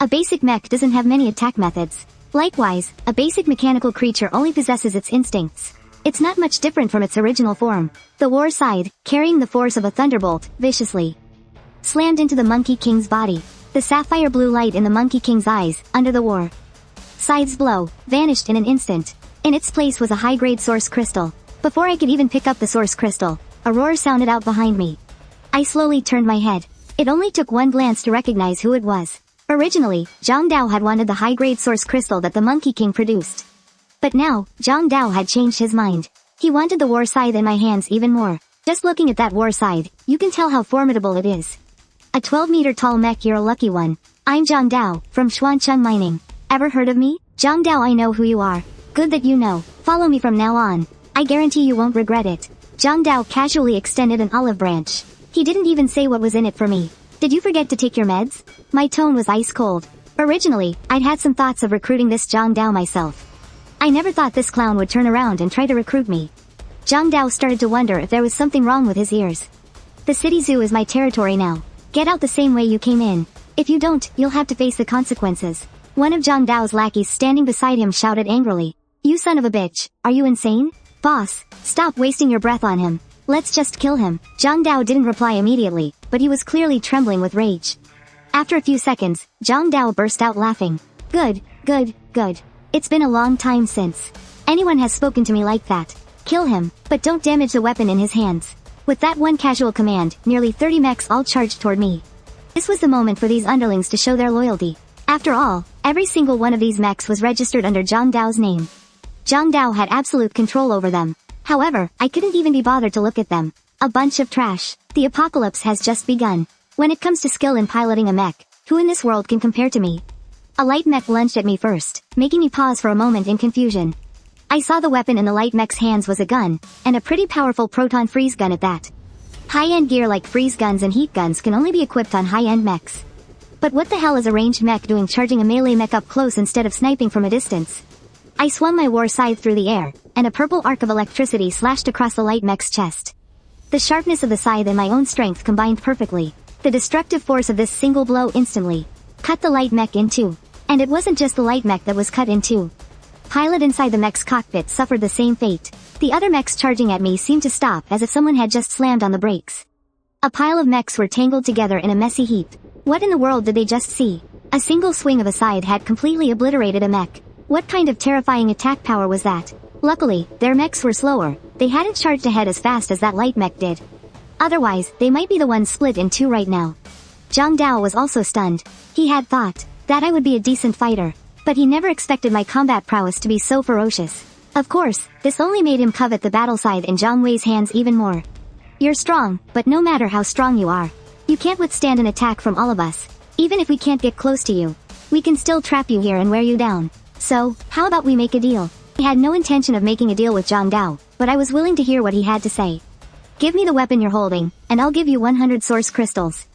A basic mech doesn't have many attack methods. Likewise, a basic mechanical creature only possesses its instincts. It's not much different from its original form. The war scythe, carrying the force of a thunderbolt, viciously slammed into the Monkey King's body. The sapphire blue light in the Monkey King's eyes, under the war scythe's blow, vanished in an instant. In its place was a high-grade source crystal. Before I could even pick up the source crystal, a roar sounded out behind me. I slowly turned my head. It only took one glance to recognize who it was. Originally, Zhang Dao had wanted the high-grade source crystal that the Monkey King produced. But now, Zhang Dao had changed his mind. He wanted the war scythe in my hands even more. Just looking at that war scythe, you can tell how formidable it is. A 12-meter tall mech, you're a lucky one. I'm Zhang Dao, from Xuancheng Mining. Ever heard of me? Zhang Dao, I know who you are. Good that you know. Follow me from now on. I guarantee you won't regret it. Zhang Dao casually extended an olive branch. He didn't even say what was in it for me. Did you forget to take your meds? My tone was ice cold. Originally, I'd had some thoughts of recruiting this Zhang Dao myself. I never thought this clown would turn around and try to recruit me. Zhang Dao started to wonder if there was something wrong with his ears. The city zoo is my territory now. Get out the same way you came in. If you don't, you'll have to face the consequences. One of Zhang Dao's lackeys standing beside him shouted angrily. You son of a bitch, are you insane? Boss, stop wasting your breath on him. Let's just kill him. Zhang Dao didn't reply immediately, but he was clearly trembling with rage. After a few seconds, Zhang Dao burst out laughing. Good, good, good. It's been a long time since anyone has spoken to me like that. Kill him, but don't damage the weapon in his hands. With that one casual command, nearly 30 mechs all charged toward me. This was the moment for these underlings to show their loyalty. After all, every single one of these mechs was registered under Zhang Dao's name. Zhang Dao had absolute control over them. However, I couldn't even be bothered to look at them. A bunch of trash. The apocalypse has just begun. When it comes to skill in piloting a mech, who in this world can compare to me? A light mech lunged at me first, making me pause for a moment in confusion. I saw the weapon in the light mech's hands was a gun, and a pretty powerful proton freeze gun at that. High-end gear like freeze guns and heat guns can only be equipped on high-end mechs. But what the hell is a ranged mech doing charging a melee mech up close instead of sniping from a distance? I swung my war scythe through the air, and a purple arc of electricity slashed across the light mech's chest. The sharpness of the scythe and my own strength combined perfectly. The destructive force of this single blow instantly cut the light mech in two. And it wasn't just the light mech that was cut in two. Pilot inside the mech's cockpit suffered the same fate. The other mechs charging at me seemed to stop as if someone had just slammed on the brakes. A pile of mechs were tangled together in a messy heap. What in the world did they just see? A single swing of a scythe had completely obliterated a mech. What kind of terrifying attack power was that? Luckily, their mechs were slower. They hadn't charged ahead as fast as that light mech did. Otherwise, they might be the ones split in two right now. Zhang Dao was also stunned. He had thought that I would be a decent fighter, but he never expected my combat prowess to be so ferocious. Of course, this only made him covet the battle scythe in Zhang Wei's hands even more. You're strong, but no matter how strong you are, you can't withstand an attack from all of us. Even if we can't get close to you, we can still trap you here and wear you down. So, how about we make a deal? I had no intention of making a deal with Zhang Dao, but I was willing to hear what he had to say. Give me the weapon you're holding, and I'll give you 100 source crystals.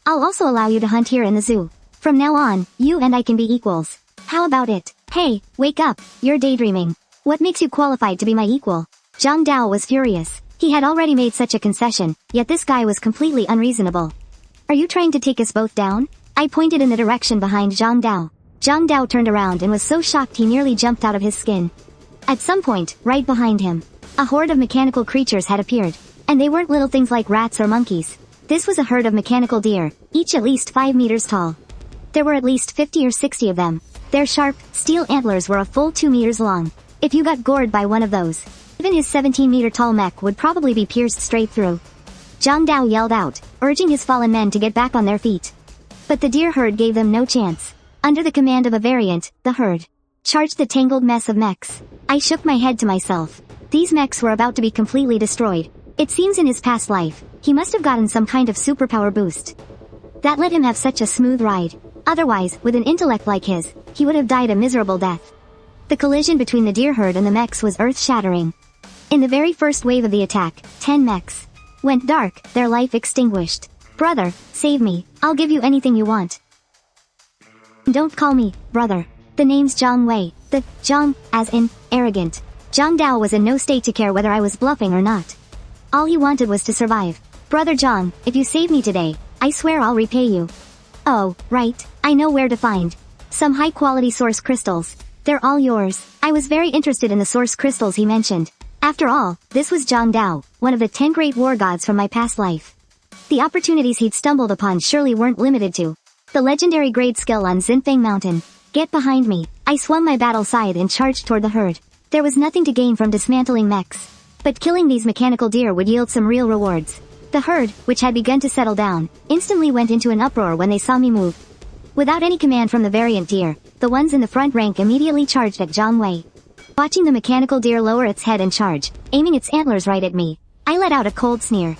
I'll also allow you to hunt here in the zoo. From now on, you and I can be equals. How about it? Hey, wake up, you're daydreaming. What makes you qualified to be my equal? Zhang Dao was furious. He had already made such a concession, yet this guy was completely unreasonable. Are you trying to take us both down? I pointed in the direction behind Zhang Dao. Zhang Dao turned around and was so shocked he nearly jumped out of his skin. At some point, right behind him, a horde of mechanical creatures had appeared. And they weren't little things like rats or monkeys. This was a herd of mechanical deer, each at least 5 meters tall. There were at least 50 or 60 of them. Their sharp, steel antlers were a full 2 meters long. If you got gored by one of those, Even his 17-meter tall mech would probably be pierced straight through. Zhang Dao yelled out, urging his fallen men to get back on their feet. But the deer herd gave them no chance. Under the command of a variant, the herd charged the tangled mess of mechs. I shook my head to myself. These mechs were about to be completely destroyed. It seems in his past life, he must have gotten some kind of superpower boost that let him have such a smooth ride. Otherwise, with an intellect like his, he would have died a miserable death. The collision between the deer herd and the mechs was earth-shattering. In the very first wave of the attack, 10 mechs went dark, their life extinguished. Brother, save me. I'll give you anything you want. Don't call me, brother. The name's Zhang Wei. The Zhang, as in, arrogant. Zhang Dao was in no state to care whether I was bluffing or not. All he wanted was to survive. Brother Zhang, if you save me today, I swear I'll repay you. Oh, right. I know where to find some high-quality source crystals. They're all yours. I was very interested in the source crystals he mentioned. After all, this was Zhang Dao, one of the 10 great war gods from my past life. The opportunities he'd stumbled upon surely weren't limited to the legendary grade skill on Xinfeng Mountain. Get behind me. I swung my battle scythe and charged toward the herd. There was nothing to gain from dismantling mechs, but killing these mechanical deer would yield some real rewards. The herd, which had begun to settle down, instantly went into an uproar when they saw me move. Without any command from the variant deer, the ones in the front rank immediately charged at Zhang Wei. Watching the mechanical deer lower its head and charge, aiming its antlers right at me, I let out a cold sneer.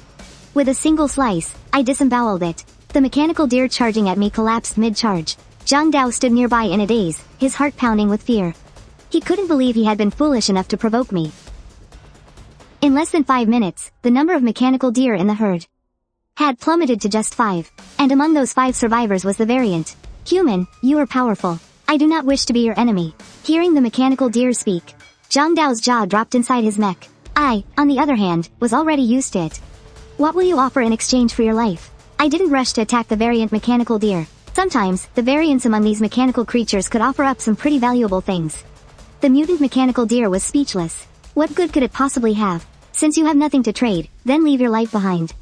With a single slice, I disemboweled it. The mechanical deer charging at me collapsed mid-charge. Zhang Dao stood nearby in a daze, his heart pounding with fear. He couldn't believe he had been foolish enough to provoke me. In less than 5 minutes, the number of mechanical deer in the herd had plummeted to just 5, and among those 5 survivors was the variant. Human, you are powerful. I do not wish to be your enemy. Hearing the mechanical deer speak, Zhang Dao's jaw dropped inside his mech. I, on the other hand, was already used to it. What will you offer in exchange for your life? I didn't rush to attack the variant mechanical deer. Sometimes, the variants among these mechanical creatures could offer up some pretty valuable things. The mutant mechanical deer was speechless. What good could it possibly have? Since you have nothing to trade, then leave your life behind.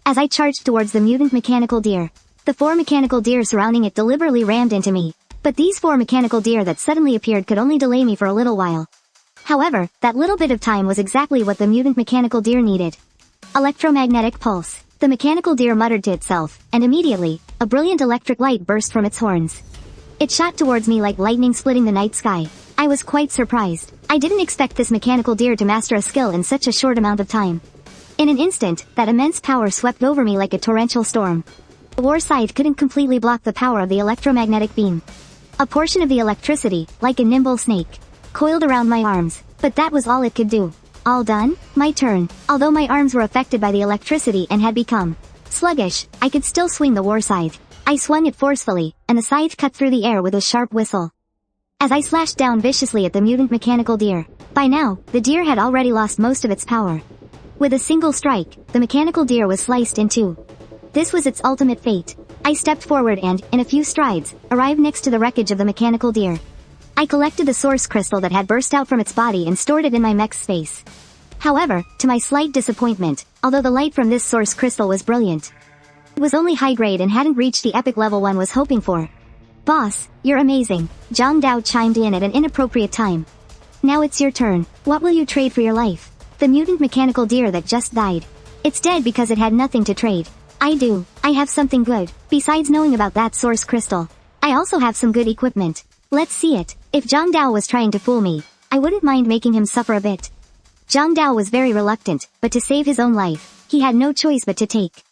As I charged towards the mutant mechanical deer, the 4 mechanical deer surrounding it deliberately rammed into me. But these 4 mechanical deer that suddenly appeared could only delay me for a little while. However, that little bit of time was exactly what the mutant mechanical deer needed. Electromagnetic pulse. The mechanical deer muttered to itself, and immediately, a brilliant electric light burst from its horns. It shot towards me like lightning splitting the night sky. I was quite surprised. I didn't expect this mechanical deer to master a skill in such a short amount of time. In an instant, that immense power swept over me like a torrential storm. The war scythe couldn't completely block the power of the electromagnetic beam. A portion of the electricity, like a nimble snake, coiled around my arms, but that was all it could do. All done? My turn. Although my arms were affected by the electricity and had become sluggish, I could still swing the war scythe. I swung it forcefully, and the scythe cut through the air with a sharp whistle. As I slashed down viciously at the mutant mechanical deer, by now, the deer had already lost most of its power. With a single strike, the mechanical deer was sliced in 2. This was its ultimate fate. I stepped forward and, in a few strides, arrived next to the wreckage of the mechanical deer. I collected the source crystal that had burst out from its body and stored it in my mech's space. However, to my slight disappointment, although the light from this source crystal was brilliant, it was only high grade and hadn't reached the epic level one was hoping for. Boss, you're amazing. Zhang Dao chimed in at an inappropriate time. Now it's your turn. What will you trade for your life? The mutant mechanical deer that just died. It's dead because it had nothing to trade. I do. I have something good. Besides knowing about that source crystal, I also have some good equipment. Let's see it. If Zhang Dao was trying to fool me, I wouldn't mind making him suffer a bit. Zhang Dao was very reluctant, but to save his own life, he had no choice but to take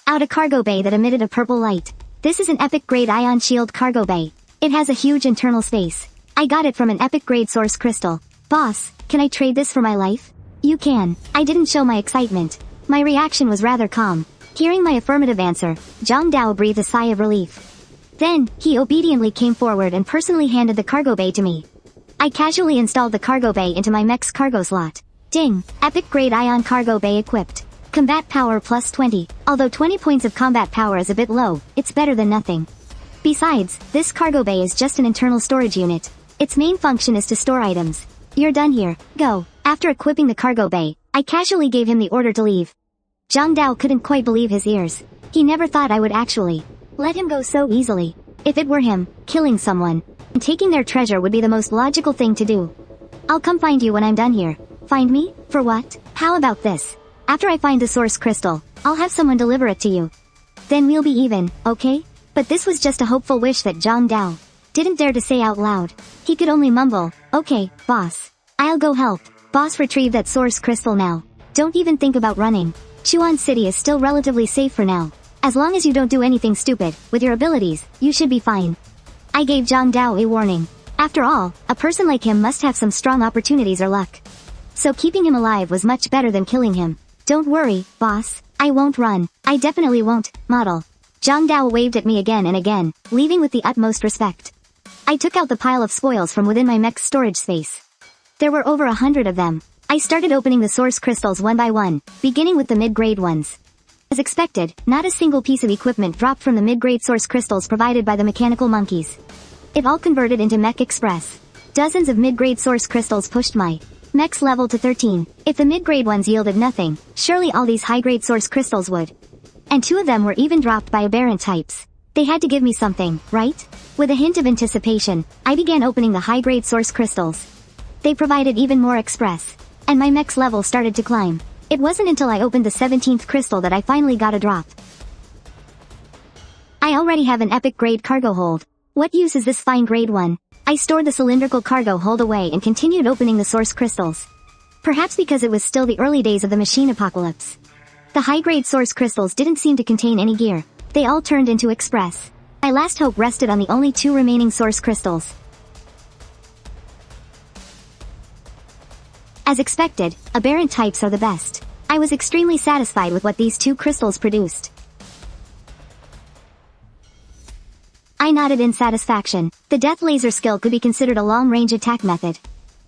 out a cargo bay that emitted a purple light. This is an epic grade ion shield cargo bay. It has a huge internal space. I got it from an epic grade source crystal. Boss, can I trade this for my life? You can. I didn't show my excitement. My reaction was rather calm. Hearing my affirmative answer, Zhang Dao breathed a sigh of relief. Then, he obediently came forward and personally handed the cargo bay to me. I casually installed the cargo bay into my mech's cargo slot. Ding! Epic grade ion cargo bay equipped. Combat power plus 20. Although 20 points of combat power is a bit low, it's better than nothing. Besides, this cargo bay is just an internal storage unit. Its main function is to store items. You're done here. Go. After equipping the cargo bay, I casually gave him the order to leave. Zhang Dao couldn't quite believe his ears. He never thought I would actually let him go so easily. If it were him, killing someone and taking their treasure would be the most logical thing to do. I'll come find you when I'm done here. Find me? For what? How about this? After I find the source crystal, I'll have someone deliver it to you. Then we'll be even, okay? But this was just a hopeful wish that Zhang Dao didn't dare to say out loud. He could only mumble, okay, boss. I'll go help. Boss, retrieve that source crystal now. Don't even think about running. Chuan City is still relatively safe for now. As long as you don't do anything stupid, with your abilities, you should be fine. I gave Zhang Dao a warning. After all, a person like him must have some strong opportunities or luck. So keeping him alive was much better than killing him. Don't worry, boss. I won't run. I definitely won't, model. Zhang Dao waved at me again and again, leaving with the utmost respect. I took out the pile of spoils from within my mech's storage space. There were over 100 of them. I started opening the source crystals one by one, beginning with the mid-grade ones. As expected, not a single piece of equipment dropped from the mid-grade source crystals provided by the mechanical monkeys. It all converted into Mech Express. Dozens of mid-grade source crystals pushed my mech's level to 13. If the mid-grade ones yielded nothing, surely all these high-grade source crystals would. And 2 of them were even dropped by aberrant types. They had to give me something, right? With a hint of anticipation, I began opening the high-grade source crystals. They provided even more express. And my mech's level started to climb. It wasn't until I opened the 17th crystal that I finally got a drop. I already have an epic grade cargo hold. What use is this fine grade one? I stored the cylindrical cargo hold away and continued opening the source crystals. Perhaps because it was still the early days of the machine apocalypse. The high-grade source crystals didn't seem to contain any gear. They all turned into express. My last hope rested on the only 2 remaining source crystals. As expected, aberrant types are the best. I was extremely satisfied with what these 2 crystals produced. I nodded in satisfaction. The death laser skill could be considered a long-range attack method.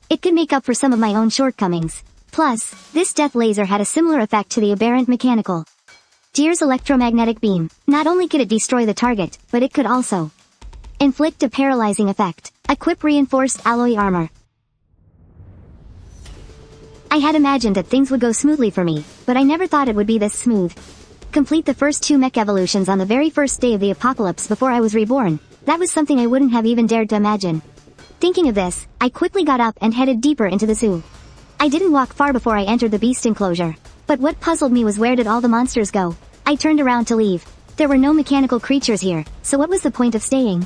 It could make up for some of my own shortcomings. Plus, this death laser had a similar effect to the aberrant mechanical. Deer's electromagnetic beam. Not only could it destroy the target, but it could also inflict a paralyzing effect. Equip reinforced alloy armor. I had imagined that things would go smoothly for me, but I never thought it would be this smooth. Complete the first 2 mech evolutions on the very first day of the apocalypse before I was reborn. That was something I wouldn't have even dared to imagine. Thinking of this, I quickly got up and headed deeper into the zoo. I didn't walk far before I entered the beast enclosure. But what puzzled me was, where did all the monsters go? I turned around to leave. There were no mechanical creatures here, so what was the point of staying?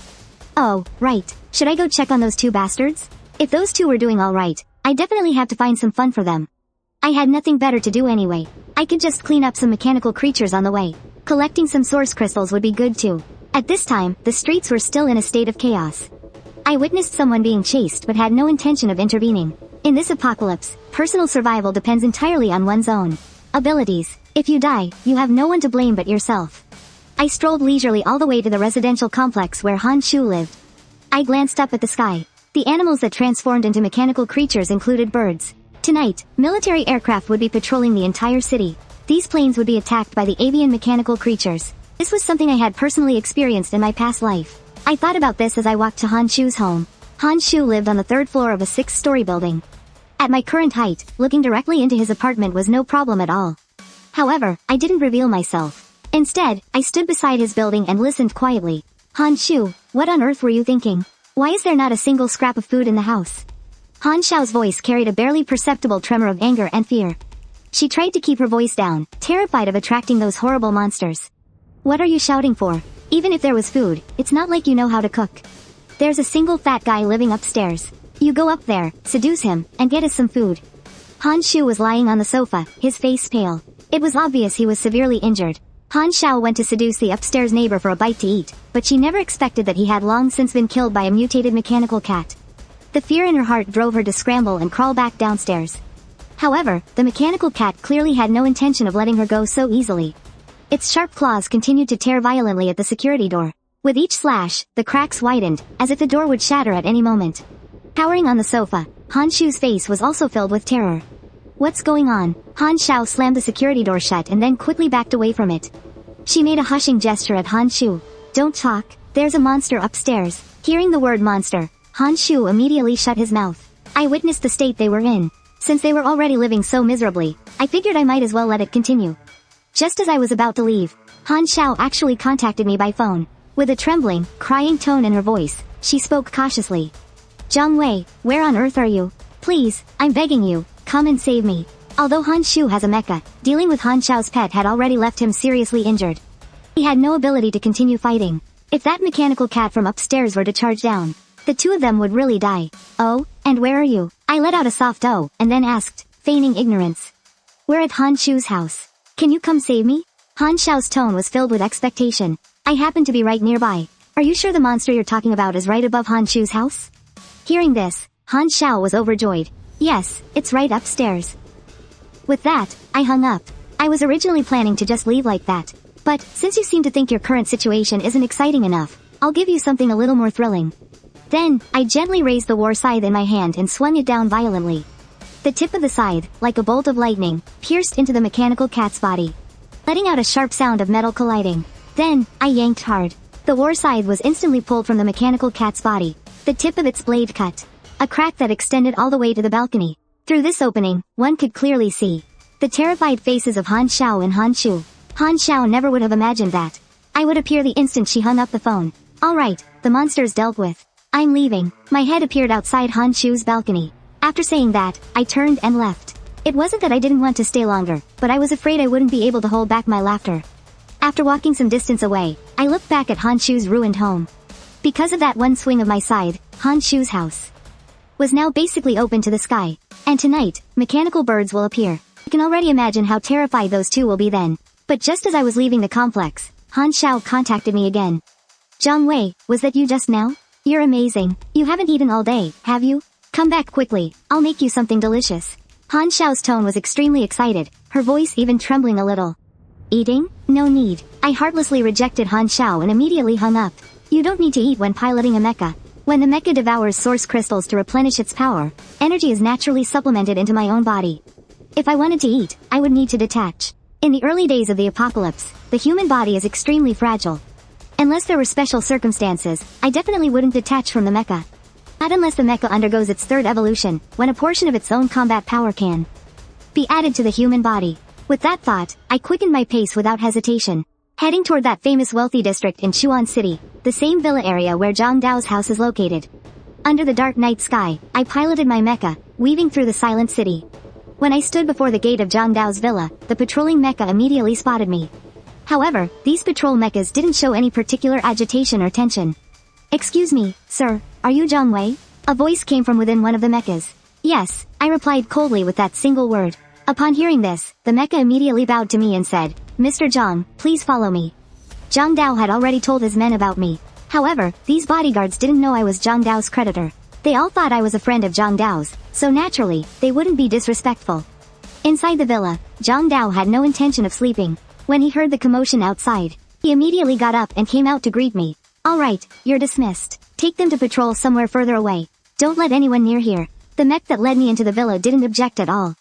Oh, right. Should I go check on those 2 bastards? If those 2 were doing alright, I definitely have to find some fun for them. I had nothing better to do anyway. I could just clean up some mechanical creatures on the way. Collecting some source crystals would be good too. At this time, the streets were still in a state of chaos. I witnessed someone being chased but had no intention of intervening. In this apocalypse, personal survival depends entirely on one's own abilities. If you die, you have no one to blame but yourself. I strolled leisurely all the way to the residential complex where Han Shu lived. I glanced up at the sky. The animals that transformed into mechanical creatures included birds. Tonight, military aircraft would be patrolling the entire city. These planes would be attacked by the avian mechanical creatures. This was something I had personally experienced in my past life. I thought about this as I walked to Han Shu's home. Han Shu lived on the 3rd floor of a 6-story building. At my current height, looking directly into his apartment was no problem at all. However, I didn't reveal myself. Instead, I stood beside his building and listened quietly. Han Shu, what on earth were you thinking? Why is there not a single scrap of food in the house? Han Xiao's voice carried a barely perceptible tremor of anger and fear. She tried to keep her voice down, terrified of attracting those horrible monsters. What are you shouting for? Even if there was food, it's not like you know how to cook. There's a single fat guy living upstairs. You go up there, seduce him, and get us some food. Han Shu was lying on the sofa, his face pale. It was obvious he was severely injured. Han Xiao went to seduce the upstairs neighbor for a bite to eat, but she never expected that he had long since been killed by a mutated mechanical cat. The fear in her heart drove her to scramble and crawl back downstairs. However, the mechanical cat clearly had no intention of letting her go so easily. Its sharp claws continued to tear violently at the security door. With each slash, the cracks widened, as if the door would shatter at any moment. Cowering on the sofa, Han Shu's face was also filled with terror. What's going on? Han Xiao slammed the security door shut and then quickly backed away from it. She made a hushing gesture at Han Shu. Don't talk, there's a monster upstairs. Hearing the word monster, Han Shu immediately shut his mouth. I witnessed the state they were in. Since they were already living so miserably, I figured I might as well let it continue. Just as I was about to leave, Han Xiao actually contacted me by phone. With a trembling, crying tone in her voice, she spoke cautiously. Zhang Wei, where on earth are you? Please, I'm begging you, come and save me. Although Han Shu has a mecha, dealing with Han Xiao's pet had already left him seriously injured. He had no ability to continue fighting. If that mechanical cat from upstairs were to charge down, the two of them would really die. Oh, and where are you? I let out a soft oh, and then asked, feigning ignorance. We're at Han Shu's house. Can you come save me? Han Xiao's tone was filled with expectation. I happen to be right nearby. Are you sure the monster you're talking about is right above Han Shu's house? Hearing this, Han Xiao was overjoyed. Yes, it's right upstairs. With that, I hung up. I was originally planning to just leave like that. But, since you seem to think your current situation isn't exciting enough, I'll give you something a little more thrilling. Then, I gently raised the war scythe in my hand and swung it down violently. The tip of the scythe, like a bolt of lightning, pierced into the mechanical cat's body, letting out a sharp sound of metal colliding. Then, I yanked hard. The war scythe was instantly pulled from the mechanical cat's body. The tip of its blade cut a crack that extended all the way to the balcony. Through this opening, one could clearly see the terrified faces of Han Xiao and Han Shu. Han Xiao never would have imagined that I would appear the instant she hung up the phone. Alright, the monster's dealt with. I'm leaving. My head appeared outside Han Shu's balcony. After saying that, I turned and left. It wasn't that I didn't want to stay longer, but I was afraid I wouldn't be able to hold back my laughter. After walking some distance away, I looked back at Han Shu's ruined home. Because of that one swing of my scythe, Han Shu's house was now basically open to the sky. And tonight, mechanical birds will appear. I can already imagine how terrified those two will be then. But just as I was leaving the complex, Han Xiao contacted me again. Zhang Wei, was that you just now? You're amazing. You haven't eaten all day, have you? Come back quickly, I'll make you something delicious. Han Xiao's tone was extremely excited, her voice even trembling a little. Eating? No need. I heartlessly rejected Han Xiao and immediately hung up. You don't need to eat when piloting a mecha. When the mecha devours source crystals to replenish its power, energy is naturally supplemented into my own body. If I wanted to eat, I would need to detach. In the early days of the apocalypse, the human body is extremely fragile. Unless there were special circumstances, I definitely wouldn't detach from the mecha. Not unless the mecha undergoes its third evolution, when a portion of its own combat power can be added to the human body. With that thought, I quickened my pace without hesitation, heading toward that famous wealthy district in Chuan City, the same villa area where Zhang Dao's house is located. Under the dark night sky, I piloted my mecha, weaving through the silent city. When I stood before the gate of Zhang Dao's villa, the patrolling mecha immediately spotted me. However, these patrol mechas didn't show any particular agitation or tension. Excuse me, sir, are you Zhang Wei? A voice came from within one of the mechas. Yes, I replied coldly with that single word. Upon hearing this, the mecha immediately bowed to me and said, Mr. Zhang, please follow me. Zhang Dao had already told his men about me. However, these bodyguards didn't know I was Zhang Dao's creditor. They all thought I was a friend of Zhang Dao's, so naturally, they wouldn't be disrespectful. Inside the villa, Zhang Dao had no intention of sleeping. When he heard the commotion outside, he immediately got up and came out to greet me. Alright, you're dismissed. Take them to patrol somewhere further away. Don't let anyone near here. The mech that led me into the villa didn't object at all.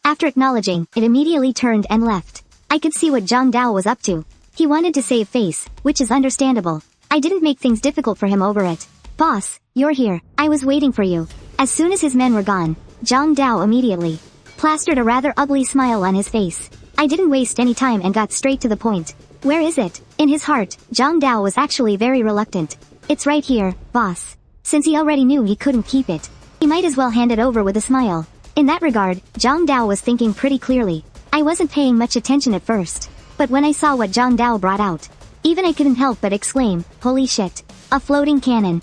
After acknowledging, it immediately turned and left. I could see what Zhang Dao was up to. He wanted to save face, which is understandable. I didn't make things difficult for him over it. Boss, you're here. I was waiting for you. As soon as his men were gone, Zhang Dao immediately plastered a rather ugly smile on his face. I didn't waste any time and got straight to the point. Where is it? In his heart, Zhang Dao was actually very reluctant. It's right here, boss. Since he already knew he couldn't keep it, he might as well hand it over with a smile. In that regard, Zhang Dao was thinking pretty clearly. I wasn't paying much attention at first, but when I saw what Zhang Dao brought out, even I couldn't help but exclaim, holy shit. A floating cannon.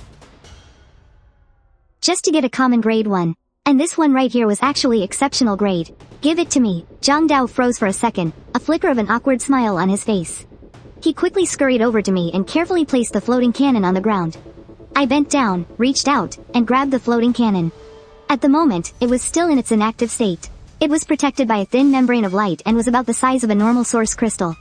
Just to get a common grade 1. And this one right here was actually exceptional grade. Give it to me. Zhang Dao froze for a second, a flicker of an awkward smile on his face. He quickly scurried over to me and carefully placed the floating cannon on the ground. I bent down, reached out, and grabbed the floating cannon. At the moment, it was still in its inactive state. It was protected by a thin membrane of light and was about the size of a normal source crystal.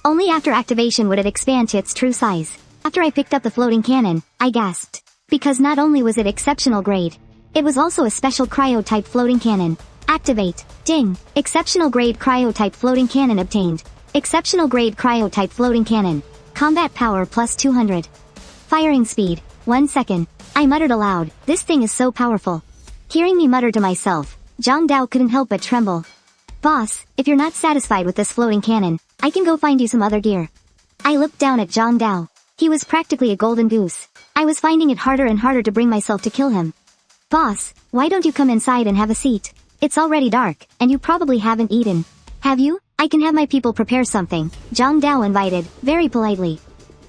Only after activation would it expand to its true size. After I picked up the floating cannon, I gasped. Because not only was it exceptional grade, it was also a special cryo-type floating cannon. Activate. Ding. Exceptional grade cryo-type floating cannon obtained. Exceptional grade cryo-type floating cannon. Combat power plus 200. Firing speed. 1 second. I muttered aloud, this thing is so powerful. Hearing me mutter to myself, Zhang Dao couldn't help but tremble. Boss, if you're not satisfied with this floating cannon, I can go find you some other gear. I looked down at Zhang Dao. He was practically a golden goose. I was finding it harder and harder to bring myself to kill him. Boss, why don't you come inside and have a seat? It's already dark, and you probably haven't eaten. Have you? I can have my people prepare something, Zhang Dao invited, very politely.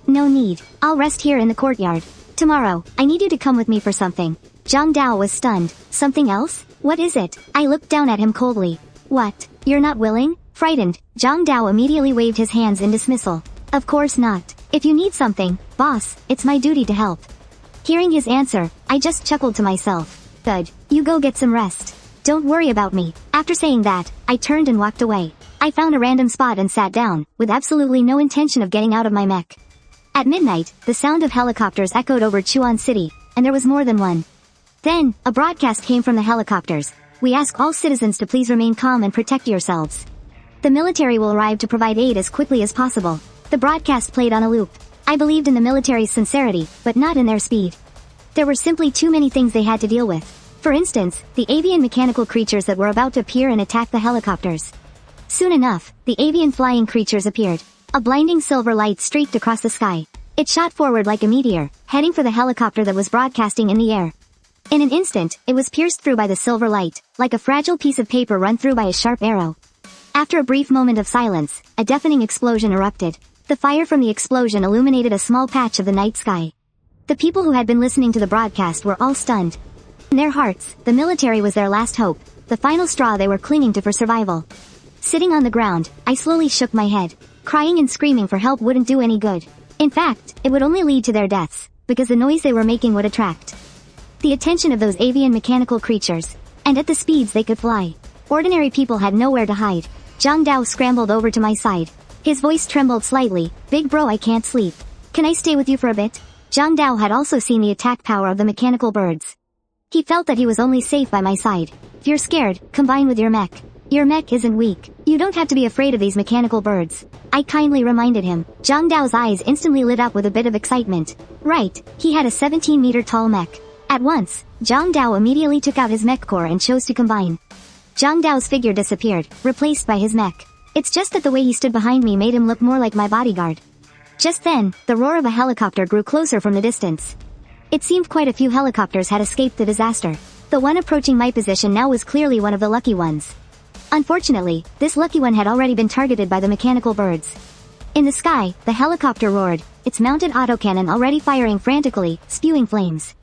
No need. I'll rest here in the courtyard. Tomorrow, I need you to come with me for something. Zhang Dao was stunned. Something else? What is it? I looked down at him coldly. What? You're not willing? Frightened, Zhang Dao immediately waved his hands in dismissal. Of course not. If you need something, boss, it's my duty to help. Hearing his answer, I just chuckled to myself. Good. You go get some rest. Don't worry about me. After saying that, I turned and walked away. I found a random spot and sat down, with absolutely no intention of getting out of my mech. At midnight, the sound of helicopters echoed over Chuan City, and there was more than one. Then, a broadcast came from the helicopters. We ask all citizens to please remain calm and protect yourselves. The military will arrive to provide aid as quickly as possible. The broadcast played on a loop. I believed in the military's sincerity, but not in their speed. There were simply too many things they had to deal with. For instance, the avian mechanical creatures that were about to appear and attack the helicopters. Soon enough, the avian flying creatures appeared. A blinding silver light streaked across the sky. It shot forward like a meteor, heading for the helicopter that was broadcasting in the air. In an instant, it was pierced through by the silver light, like a fragile piece of paper run through by a sharp arrow. After a brief moment of silence, a deafening explosion erupted. The fire from the explosion illuminated a small patch of the night sky. The people who had been listening to the broadcast were all stunned. In their hearts, the military was their last hope, the final straw they were clinging to for survival. Sitting on the ground, I slowly shook my head. Crying and screaming for help wouldn't do any good. In fact, it would only lead to their deaths, because the noise they were making would attract the attention of those avian mechanical creatures, and at the speeds they could fly. Ordinary people had nowhere to hide. Zhang Dao scrambled over to my side. His voice trembled slightly. Big bro, I can't sleep. Can I stay with you for a bit? Zhang Dao had also seen the attack power of the mechanical birds. He felt that he was only safe by my side. If you're scared, combine with your mech. Your mech isn't weak. You don't have to be afraid of these mechanical birds. I kindly reminded him. Zhang Dao's eyes instantly lit up with a bit of excitement. Right, he had a 17-meter tall mech. At once, Zhang Dao immediately took out his mech core and chose to combine. Zhang Dao's figure disappeared, replaced by his mech. It's just that the way he stood behind me made him look more like my bodyguard. Just then, the roar of a helicopter grew closer from the distance. It seemed quite a few helicopters had escaped the disaster. The one approaching my position now was clearly one of the lucky ones. Unfortunately, this lucky one had already been targeted by the mechanical birds. In the sky, the helicopter roared, its mounted autocannon already firing frantically, spewing flames.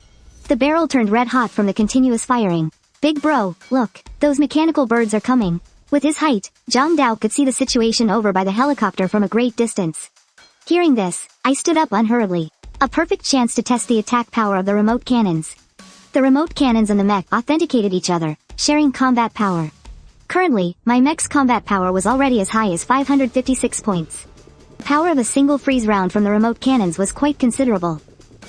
The barrel turned red hot from the continuous firing. Big bro, look, those mechanical birds are coming. With his height, Zhang Dao could see the situation over by the helicopter from a great distance. Hearing this, I stood up unhurriedly. A perfect chance to test the attack power of the remote cannons. The remote cannons and the mech authenticated each other, sharing combat power. Currently, my mech's combat power was already as high as 556 points. The power of a single freeze round from the remote cannons was quite considerable.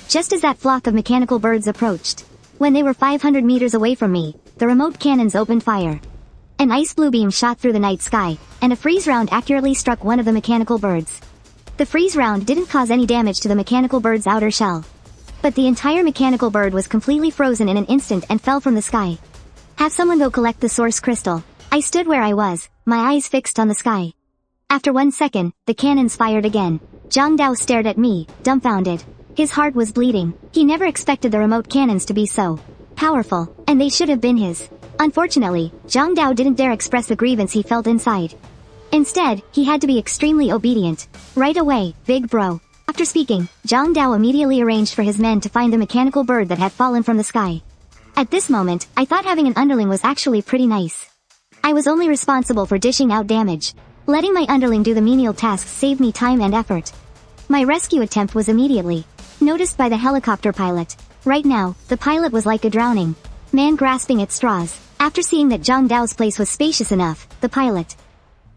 Just as that flock of mechanical birds approached, when they were 500 meters away from me, the remote cannons opened fire. An ice blue beam shot through the night sky, and a freeze round accurately struck one of the mechanical birds. The freeze round didn't cause any damage to the mechanical bird's outer shell. But the entire mechanical bird was completely frozen in an instant and fell from the sky. Have someone go collect the source crystal. I stood where I was, my eyes fixed on the sky. After 1 second, the cannons fired again. Zhang Dao stared at me, dumbfounded. His heart was bleeding. He never expected the remote cannons to be so powerful, and they should have been his. Unfortunately, Zhang Dao didn't dare express the grievance he felt inside. Instead, he had to be extremely obedient. Right away, big bro. After speaking, Zhang Dao immediately arranged for his men to find the mechanical bird that had fallen from the sky. At this moment, I thought having an underling was actually pretty nice. I was only responsible for dishing out damage. Letting my underling do the menial tasks saved me time and effort. My rescue attempt was immediately noticed by the helicopter pilot. Right now, the pilot was like a drowning man grasping at straws. After seeing that Zhang Dao's place was spacious enough, the pilot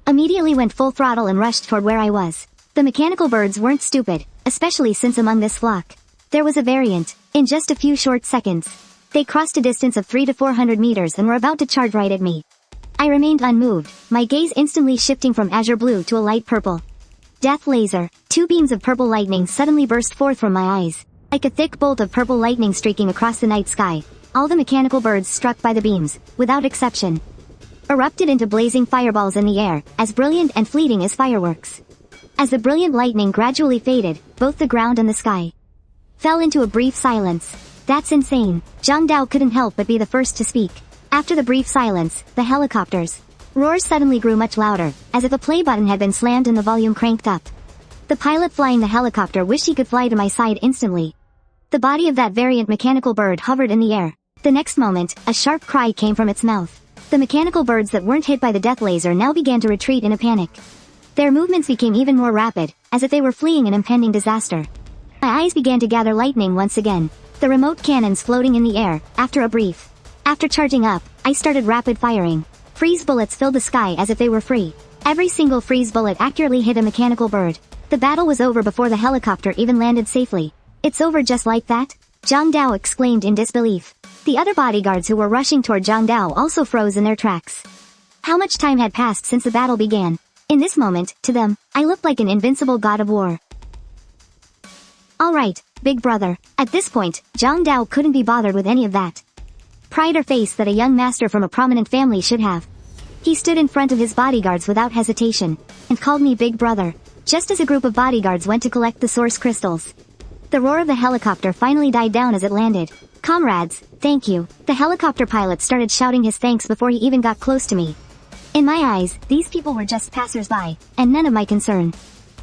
immediately went full throttle and rushed toward where I was. The mechanical birds weren't stupid, especially since among this flock, there was a variant. In just a few short seconds, they crossed a distance of 300 to 400 meters and were about to charge right at me. I remained unmoved, my gaze instantly shifting from azure blue to a light purple. Death laser. 2 beams of purple lightning suddenly burst forth from my eyes. Like a thick bolt of purple lightning streaking across the night sky, all the mechanical birds struck by the beams, without exception, erupted into blazing fireballs in the air, as brilliant and fleeting as fireworks. As the brilliant lightning gradually faded, both the ground and the sky fell into a brief silence. That's insane. Zhang Dao couldn't help but be the first to speak. After the brief silence, the helicopter's roars suddenly grew much louder, as if a play button had been slammed and the volume cranked up. The pilot flying the helicopter wished he could fly to my side instantly. The body of that variant mechanical bird hovered in the air. The next moment, a sharp cry came from its mouth. The mechanical birds that weren't hit by the death laser now began to retreat in a panic. Their movements became even more rapid, as if they were fleeing an impending disaster. My eyes began to gather lightning once again. The remote cannons floating in the air, After charging up, I started rapid firing. Freeze bullets filled the sky as if they were free. Every single freeze bullet accurately hit a mechanical bird. The battle was over before the helicopter even landed safely. It's over just like that? Zhang Dao exclaimed in disbelief. The other bodyguards who were rushing toward Zhang Dao also froze in their tracks. How much time had passed since the battle began? In this moment, to them, I looked like an invincible god of war. Alright, big brother. At this point, Zhang Dao couldn't be bothered with any of that. Pride or face that a young master from a prominent family should have. He stood in front of his bodyguards without hesitation, and called me big brother, just as a group of bodyguards went to collect the source crystals. The roar of the helicopter finally died down as it landed. Comrades, thank you. The helicopter pilot started shouting his thanks before he even got close to me. In my eyes, these people were just passers-by, and none of my concern.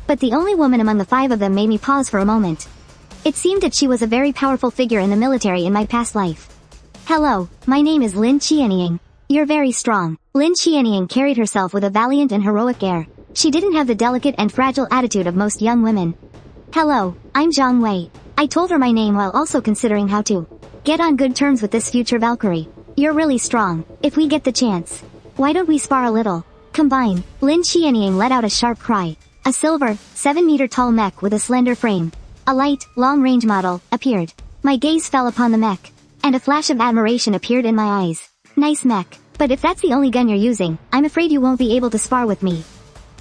But the only woman among the 5 of them made me pause for a moment. It seemed that she was a very powerful figure in the military in my past life. Hello, my name is Lin Qianying. You're very strong. Lin Qianying carried herself with a valiant and heroic air. She didn't have the delicate and fragile attitude of most young women. Hello, I'm Zhang Wei. I told her my name while also considering how to get on good terms with this future Valkyrie. You're really strong. If we get the chance, why don't we spar a little? Combine. Lin Qianying let out a sharp cry. A silver, 7-meter tall mech with a slender frame, a light, long-range model, appeared. My gaze fell upon the mech, and a flash of admiration appeared in my eyes. Nice mech. But if that's the only gun you're using, I'm afraid you won't be able to spar with me.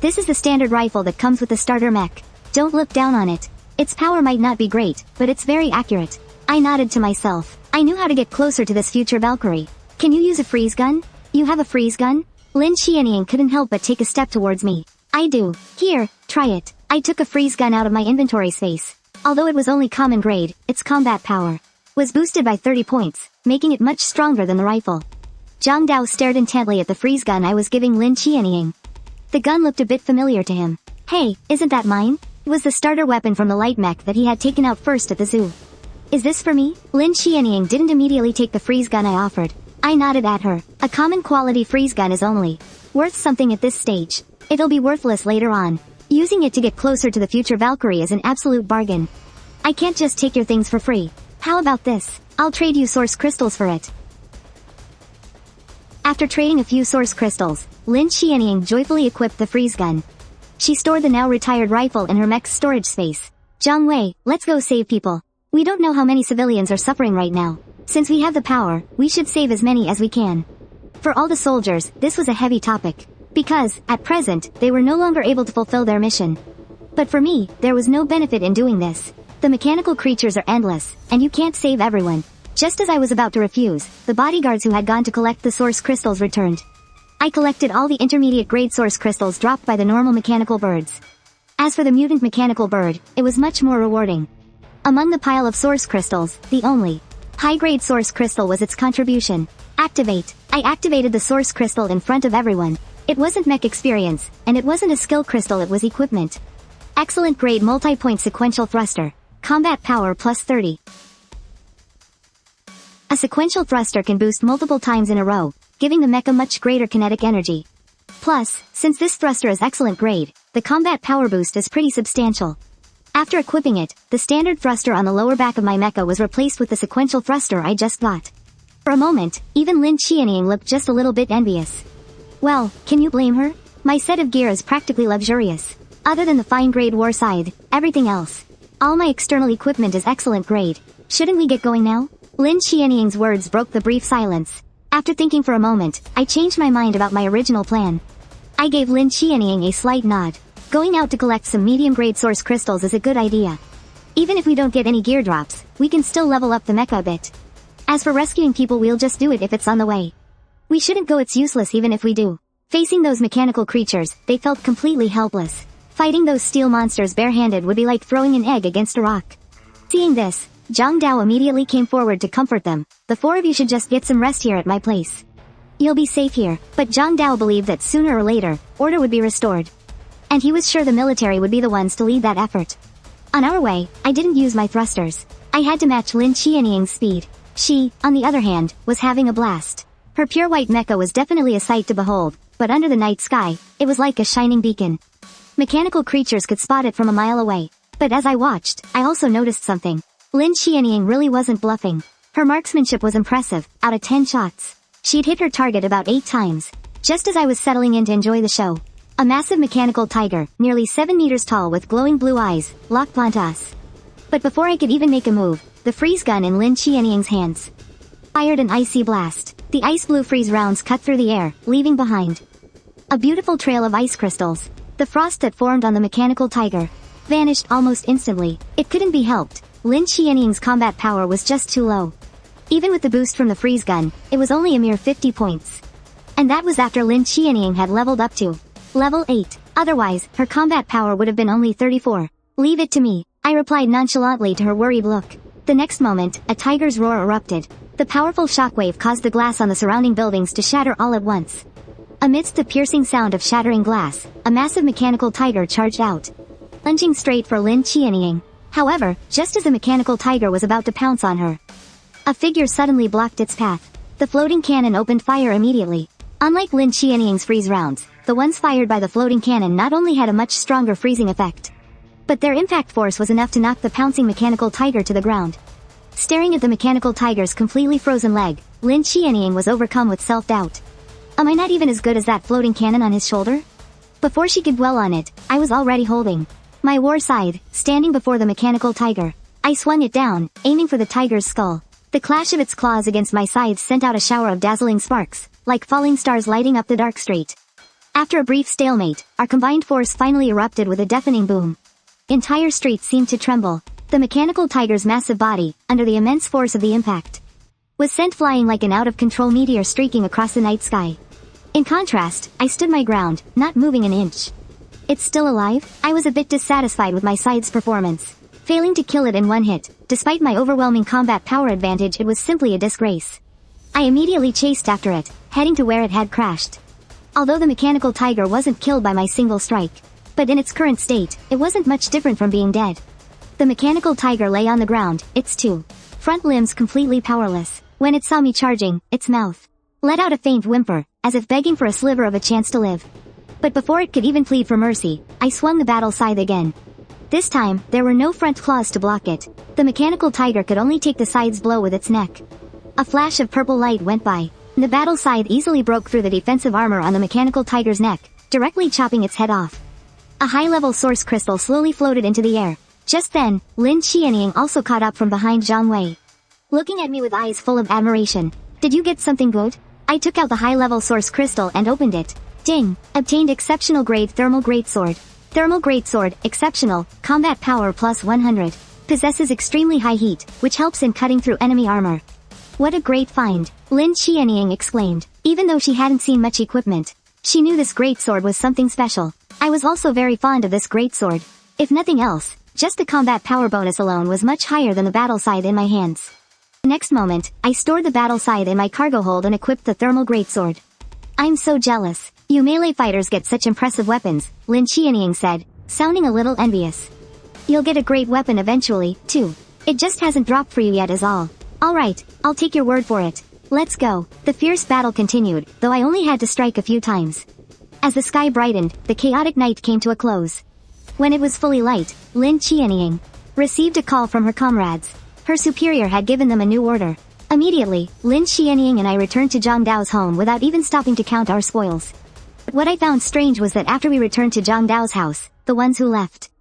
This is the standard rifle that comes with the starter mech. Don't look down on it. Its power might not be great, but it's very accurate. I nodded to myself. I knew how to get closer to this future Valkyrie. Can you use a freeze gun? You have a freeze gun? Lin Qianying couldn't help but take a step towards me. I do. Here, try it. I took a freeze gun out of my inventory space. Although it was only common grade, its combat power was boosted by 30 points, making it much stronger than the rifle. Zhang Dao stared intently at the freeze gun I was giving Lin Qianying. The gun looked a bit familiar to him. Hey, isn't that mine? It was the starter weapon from the light mech that he had taken out first at the zoo. Is this for me? Lin Qianying didn't immediately take the freeze gun I offered. I nodded at her. A common quality freeze gun is only worth something at this stage. It'll be worthless later on. Using it to get closer to the future Valkyrie is an absolute bargain. I can't just take your things for free. How about this? I'll trade you source crystals for it. After trading a few source crystals, Lin Qianying joyfully equipped the freeze gun. She stored the now retired rifle in her mech's storage space. Zhang Wei, let's go save people. We don't know how many civilians are suffering right now. Since we have the power, we should save as many as we can. For all the soldiers, this was a heavy topic. Because, at present, they were no longer able to fulfill their mission. But for me, there was no benefit in doing this. The mechanical creatures are endless, and you can't save everyone. Just as I was about to refuse, the bodyguards who had gone to collect the source crystals returned. I collected all the intermediate grade source crystals dropped by the normal mechanical birds. As for the mutant mechanical bird, it was much more rewarding. Among the pile of source crystals, the only high-grade source crystal was its contribution. Activate. I activated the source crystal in front of everyone. It wasn't mech experience, and it wasn't a skill crystal, it was equipment. Excellent grade multi-point sequential thruster. Combat power plus 30. A sequential thruster can boost multiple times in a row, giving the mecha much greater kinetic energy. Plus, since this thruster is excellent grade, the combat power boost is pretty substantial. After equipping it, the standard thruster on the lower back of my mecha was replaced with the sequential thruster I just got. For a moment, even Lin Qianying looked just a little bit envious. Well, can you blame her? My set of gear is practically luxurious. Other than the fine grade war side, everything else. All my external equipment is excellent grade. Shouldn't we get going now? Lin Qianying's words broke the brief silence. After thinking for a moment, I changed my mind about my original plan. I gave Lin Qianying a slight nod. Going out to collect some medium-grade source crystals is a good idea. Even if we don't get any gear drops, we can still level up the mecha a bit. As for rescuing people, we'll just do it if it's on the way. We shouldn't go, it's useless even if we do. Facing those mechanical creatures, they felt completely helpless. Fighting those steel monsters barehanded would be like throwing an egg against a rock. Seeing this, Zhang Dao immediately came forward to comfort them. The 4 of you should just get some rest here at my place. You'll be safe here, but Zhang Dao believed that sooner or later, order would be restored. And he was sure the military would be the ones to lead that effort. On our way, I didn't use my thrusters. I had to match Lin Qianying's speed. She, on the other hand, was having a blast. Her pure white mecha was definitely a sight to behold, but under the night sky, it was like a shining beacon. Mechanical creatures could spot it from a mile away. But as I watched, I also noticed something. Lin Qianying really wasn't bluffing. Her marksmanship was impressive, out of 10 shots. She'd hit her target about 8 times. Just as I was settling in to enjoy the show, a massive mechanical tiger, nearly 7 meters tall with glowing blue eyes, locked onto us. But before I could even make a move, the freeze gun in Lin Qianying's hands fired an icy blast. The ice blue freeze rounds cut through the air, leaving behind a beautiful trail of ice crystals. The frost that formed on the mechanical tiger vanished almost instantly. It couldn't be helped. Lin Qianying's combat power was just too low. Even with the boost from the freeze gun, it was only a mere 50 points. And that was after Lin Qianying had leveled up to level 8. Otherwise, her combat power would have been only 34. Leave it to me, I replied nonchalantly to her worried look. The next moment, a tiger's roar erupted. The powerful shockwave caused the glass on the surrounding buildings to shatter all at once. Amidst the piercing sound of shattering glass, a massive mechanical tiger charged out, lunging straight for Lin Qianying. However, just as the mechanical tiger was about to pounce on her, a figure suddenly blocked its path. The floating cannon opened fire immediately. Unlike Lin Qianying's freeze rounds, the ones fired by the floating cannon not only had a much stronger freezing effect, but their impact force was enough to knock the pouncing mechanical tiger to the ground. Staring at the mechanical tiger's completely frozen leg, Lin Qianying was overcome with self-doubt. Am I not even as good as that floating cannon on his shoulder? Before she could dwell on it, I was already holding my war scythe, standing before the mechanical tiger. I swung it down, aiming for the tiger's skull. The clash of its claws against my scythe sent out a shower of dazzling sparks, like falling stars lighting up the dark street. After a brief stalemate, our combined force finally erupted with a deafening boom. Entire streets seemed to tremble. The mechanical tiger's massive body, under the immense force of the impact, was sent flying like an out-of-control meteor streaking across the night sky. In contrast, I stood my ground, not moving an inch. It's still alive? I was a bit dissatisfied with my scythe's performance. Failing to kill it in one hit, despite my overwhelming combat power advantage, it was simply a disgrace. I immediately chased after it, heading to where it had crashed. Although the mechanical tiger wasn't killed by my single strike, but in its current state, it wasn't much different from being dead. The mechanical tiger lay on the ground, its two front limbs completely powerless. When it saw me charging, its mouth let out a faint whimper, as if begging for a sliver of a chance to live. But before it could even plead for mercy, I swung the battle scythe again. This time, there were no front claws to block it. The mechanical tiger could only take the scythe's blow with its neck. A flash of purple light went by. The battle scythe easily broke through the defensive armor on the mechanical tiger's neck, directly chopping its head off. A high-level source crystal slowly floated into the air. Just then, Lin Qianying also caught up from behind Zhang Wei, looking at me with eyes full of admiration. Did you get something good? I took out the high-level source crystal and opened it. Ding! Obtained exceptional grade thermal greatsword. Thermal greatsword, exceptional, combat power plus 100. Possesses extremely high heat, which helps in cutting through enemy armor. What a great find! Lin Qianying exclaimed. Even though she hadn't seen much equipment, she knew this greatsword was something special. I was also very fond of this greatsword. If nothing else, just the combat power bonus alone was much higher than the battle scythe in my hands. The next moment, I stored the battle scythe in my cargo hold and equipped the thermal greatsword. I'm so jealous. You melee fighters get such impressive weapons, Lin Qianying said, sounding a little envious. You'll get a great weapon eventually, too. It just hasn't dropped for you yet is all. Alright, I'll take your word for it. Let's go. The fierce battle continued, though I only had to strike a few times. As the sky brightened, the chaotic night came to a close. When it was fully light, Lin Qianying received a call from her comrades. Her superior had given them a new order. Immediately, Lin Qianying and I returned to Zhang Dao's home without even stopping to count our spoils. What I found strange was that after we returned to Zhang Dao's house, the ones who left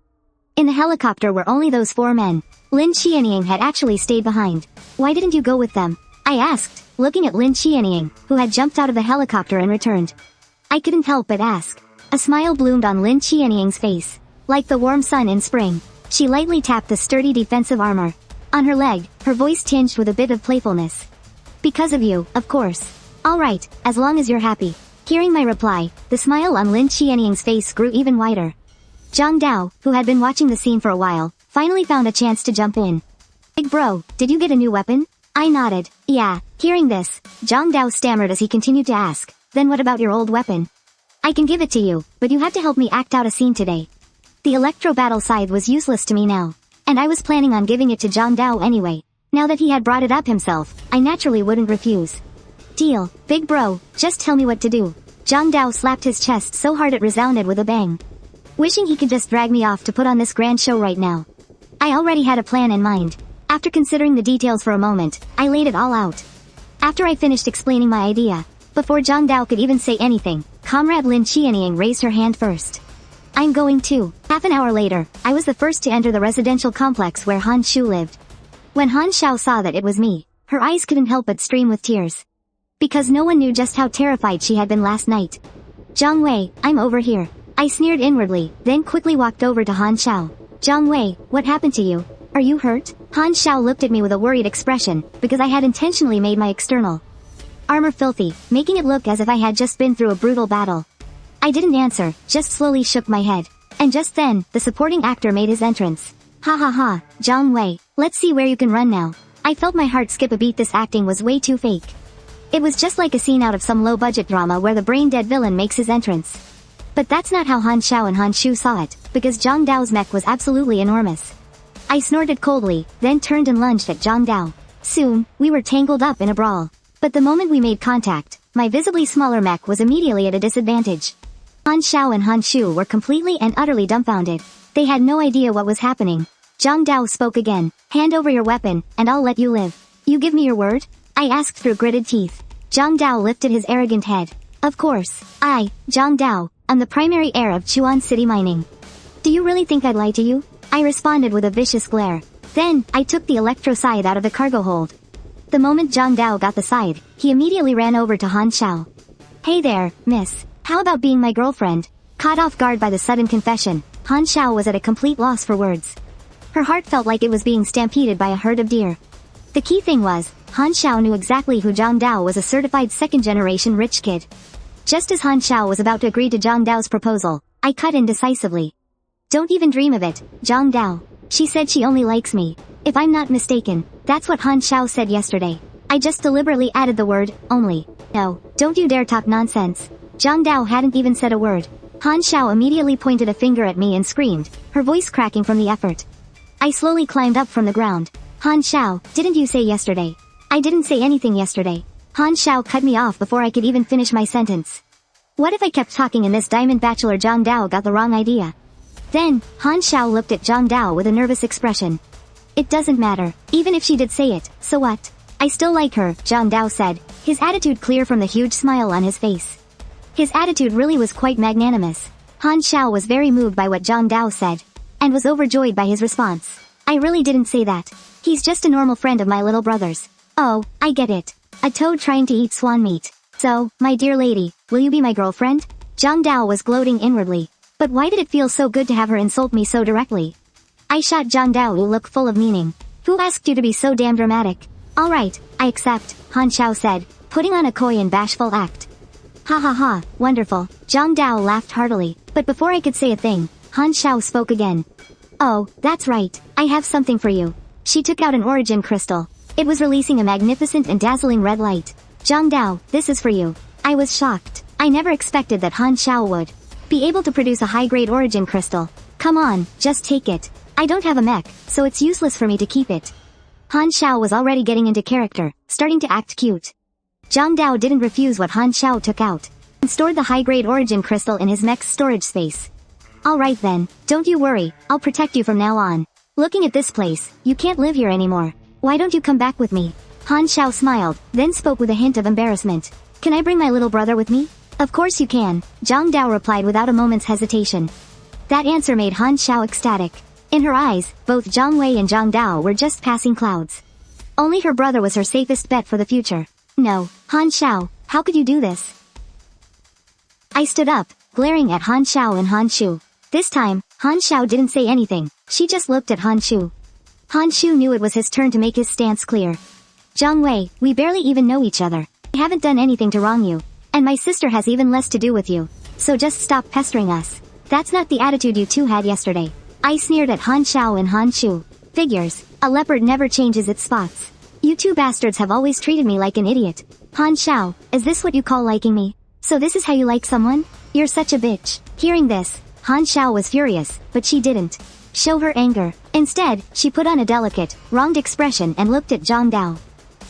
in the helicopter were only those 4 men. Lin Qianying had actually stayed behind. Why didn't you go with them? I asked, looking at Lin Qianying, who had jumped out of the helicopter and returned. I couldn't help but ask. A smile bloomed on Lin Qianying's face. Like the warm sun in spring, she lightly tapped the sturdy defensive armor on her leg, her voice tinged with a bit of playfulness. Because of you, of course. Alright, as long as you're happy. Hearing my reply, the smile on Lin Qianying's face grew even wider. Zhang Dao, who had been watching the scene for a while, finally found a chance to jump in. Big bro, did you get a new weapon? I nodded. Yeah. Hearing this, Zhang Dao stammered as he continued to ask, then what about your old weapon? I can give it to you, but you have to help me act out a scene today. The electro battle scythe was useless to me now, and I was planning on giving it to Zhang Dao anyway. Now that he had brought it up himself, I naturally wouldn't refuse. Deal, big bro, just tell me what to do. Zhang Dao slapped his chest so hard it resounded with a bang. Wishing he could just drag me off to put on this grand show right now. I already had a plan in mind. After considering the details for a moment, I laid it all out. After I finished explaining my idea, before Zhang Dao could even say anything, Comrade Lin Qianying raised her hand first. I'm going too. Half an hour later, I was the first to enter the residential complex where Han Shu lived. When Han Xiao saw that it was me, her eyes couldn't help but stream with tears. Because no one knew just how terrified she had been last night. Zhang Wei, I'm over here. I sneered inwardly, then quickly walked over to Han Xiao. Zhang Wei, what happened to you? Are you hurt? Han Xiao looked at me with a worried expression, because I had intentionally made my external armor filthy, making it look as if I had just been through a brutal battle. I didn't answer, just slowly shook my head. And just then, the supporting actor made his entrance. Ha ha ha, Zhang Wei, let's see where you can run now. I felt my heart skip a beat. This acting was way too fake. It was just like a scene out of some low-budget drama where the brain-dead villain makes his entrance. But that's not how Han Xiao and Han Shu saw it, because Zhang Dao's mech was absolutely enormous. I snorted coldly, then turned and lunged at Zhang Dao. Soon, we were tangled up in a brawl. But the moment we made contact, my visibly smaller mech was immediately at a disadvantage. Han Xiao and Han Shu were completely and utterly dumbfounded. They had no idea what was happening. Zhang Dao spoke again. Hand over your weapon, and I'll let you live. You give me your word? I asked through gritted teeth. Zhang Dao lifted his arrogant head. Of course, I, Zhang Dao, am the primary heir of Chuan City Mining. Do you really think I'd lie to you? I responded with a vicious glare. Then, I took the electro scythe out of the cargo hold. The moment Zhang Dao got the scythe, he immediately ran over to Han Xiao. Hey there, miss. How about being my girlfriend? Caught off guard by the sudden confession, Han Xiao was at a complete loss for words. Her heart felt like it was being stampeded by a herd of deer. The key thing was, Han Xiao knew exactly who Zhang Dao was, a certified second-generation rich kid. Just as Han Xiao was about to agree to Zhang Dao's proposal, I cut in decisively. Don't even dream of it, Zhang Dao. She said she only likes me. If I'm not mistaken, that's what Han Xiao said yesterday. I just deliberately added the word, only. No, don't you dare talk nonsense. Zhang Dao hadn't even said a word. Han Xiao immediately pointed a finger at me and screamed, her voice cracking from the effort. I slowly climbed up from the ground. Han Xiao, didn't you say yesterday? I didn't say anything yesterday. Han Xiao cut me off before I could even finish my sentence. What if I kept talking and this diamond bachelor Zhang Dao got the wrong idea? Then, Han Xiao looked at Zhang Dao with a nervous expression. It doesn't matter, even if she did say it, so what? I still like her, Zhang Dao said, his attitude clear from the huge smile on his face. His attitude really was quite magnanimous. Han Xiao was very moved by what Zhang Dao said, and was overjoyed by his response. I really didn't say that. He's just a normal friend of my little brother's. Oh, I get it. A toad trying to eat swan meat. So, my dear lady, will you be my girlfriend? Zhang Dao was gloating inwardly. But why did it feel so good to have her insult me so directly? I shot Zhang Dao a look full of meaning. Who asked you to be so damn dramatic? Alright, I accept, Han Xiao said, putting on a coy and bashful act. Ha ha ha, wonderful. Zhang Dao laughed heartily, but before I could say a thing, Han Xiao spoke again. Oh, that's right, I have something for you. She took out an origin crystal. It was releasing a magnificent and dazzling red light. Zhang Dao, this is for you. I was shocked. I never expected that Han Xiao would be able to produce a high-grade origin crystal. Come on, just take it. I don't have a mech, so it's useless for me to keep it. Han Xiao was already getting into character, starting to act cute. Zhang Dao didn't refuse what Han Xiao took out, and stored the high-grade origin crystal in his mech's storage space. Alright then, don't you worry, I'll protect you from now on. Looking at this place, you can't live here anymore. Why don't you come back with me? Han Xiao smiled, then spoke with a hint of embarrassment. Can I bring my little brother with me? Of course you can, Zhang Dao replied without a moment's hesitation. That answer made Han Xiao ecstatic. In her eyes, both Zhang Wei and Zhang Dao were just passing clouds. Only her brother was her safest bet for the future. No, Han Xiao, how could you do this? I stood up, glaring at Han Xiao and Han Shu. This time, Han Xiao didn't say anything, she just looked at Han Shu. Han Shu knew it was his turn to make his stance clear. Zhang Wei, we barely even know each other. I haven't done anything to wrong you. And my sister has even less to do with you. So just stop pestering us. That's not the attitude you two had yesterday. I sneered at Han Xiao and Han Shu. Figures, a leopard never changes its spots. You two bastards have always treated me like an idiot. Han Xiao, is this what you call liking me? So this is how you like someone? You're such a bitch. Hearing this, Han Xiao was furious, but she didn't show her anger. Instead, she put on a delicate, wronged expression and looked at Zhang Dao.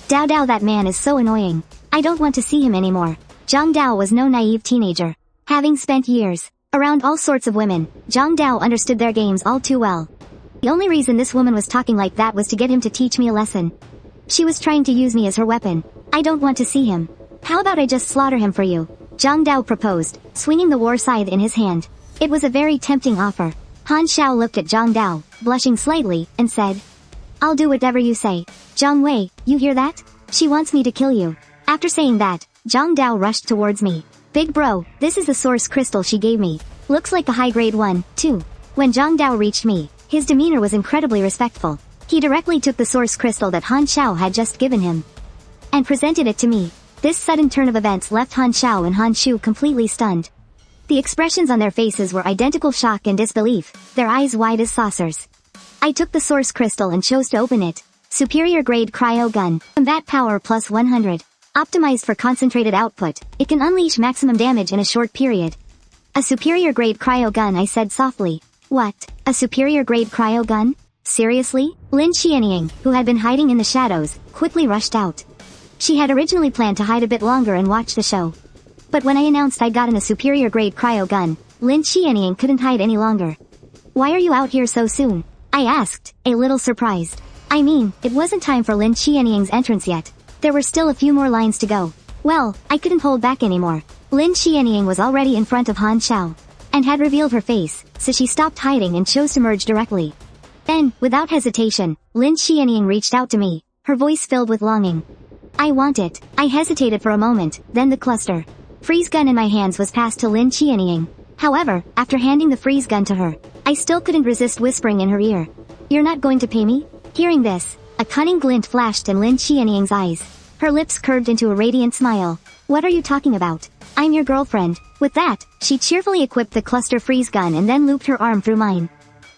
Dao, that man is so annoying. I don't want to see him anymore. Zhang Dao was no naive teenager. Having spent years around all sorts of women, Zhang Dao understood their games all too well. The only reason this woman was talking like that was to get him to teach me a lesson. She was trying to use me as her weapon. I don't want to see him. How about I just slaughter him for you? Zhang Dao proposed, swinging the war scythe in his hand. It was a very tempting offer. Han Xiao looked at Zhang Dao, blushing slightly, and said, I'll do whatever you say. Zhang Wei, you hear that? She wants me to kill you. After saying that, Zhang Dao rushed towards me. Big bro, this is the source crystal she gave me. Looks like a high-grade one, too. When Zhang Dao reached me, his demeanor was incredibly respectful. He directly took the source crystal that Han Xiao had just given him and presented it to me. This sudden turn of events left Han Xiao and Han Shu completely stunned. The expressions on their faces were identical shock and disbelief, their eyes wide as saucers. I took the source crystal and chose to open it. Superior grade cryo gun. Combat power plus 100. Optimized for concentrated output, it can unleash maximum damage in a short period. A superior grade cryo gun, I said softly. What? A superior grade cryo gun? Seriously? Lin Qianying, who had been hiding in the shadows, quickly rushed out. She had originally planned to hide a bit longer and watch the show. But when I announced I'd gotten a superior grade cryo gun, Lin Qianying couldn't hide any longer. Why are you out here so soon? I asked, a little surprised. I mean, it wasn't time for Lin Qianying's entrance yet. There were still a few more lines to go. Well, I couldn't hold back anymore. Lin Qianying was already in front of Han Xiao and had revealed her face, so she stopped hiding and chose to merge directly. Then, without hesitation, Lin Qianying reached out to me, her voice filled with longing. I want it. I hesitated for a moment, then the cluster freeze gun in my hands was passed to Lin Qianying. However, after handing the freeze gun to her, I still couldn't resist whispering in her ear. You're not going to pay me? Hearing this, a cunning glint flashed in Lin Qianying's eyes. Her lips curved into a radiant smile. What are you talking about? I'm your girlfriend. With that, she cheerfully equipped the cluster freeze gun and then looped her arm through mine.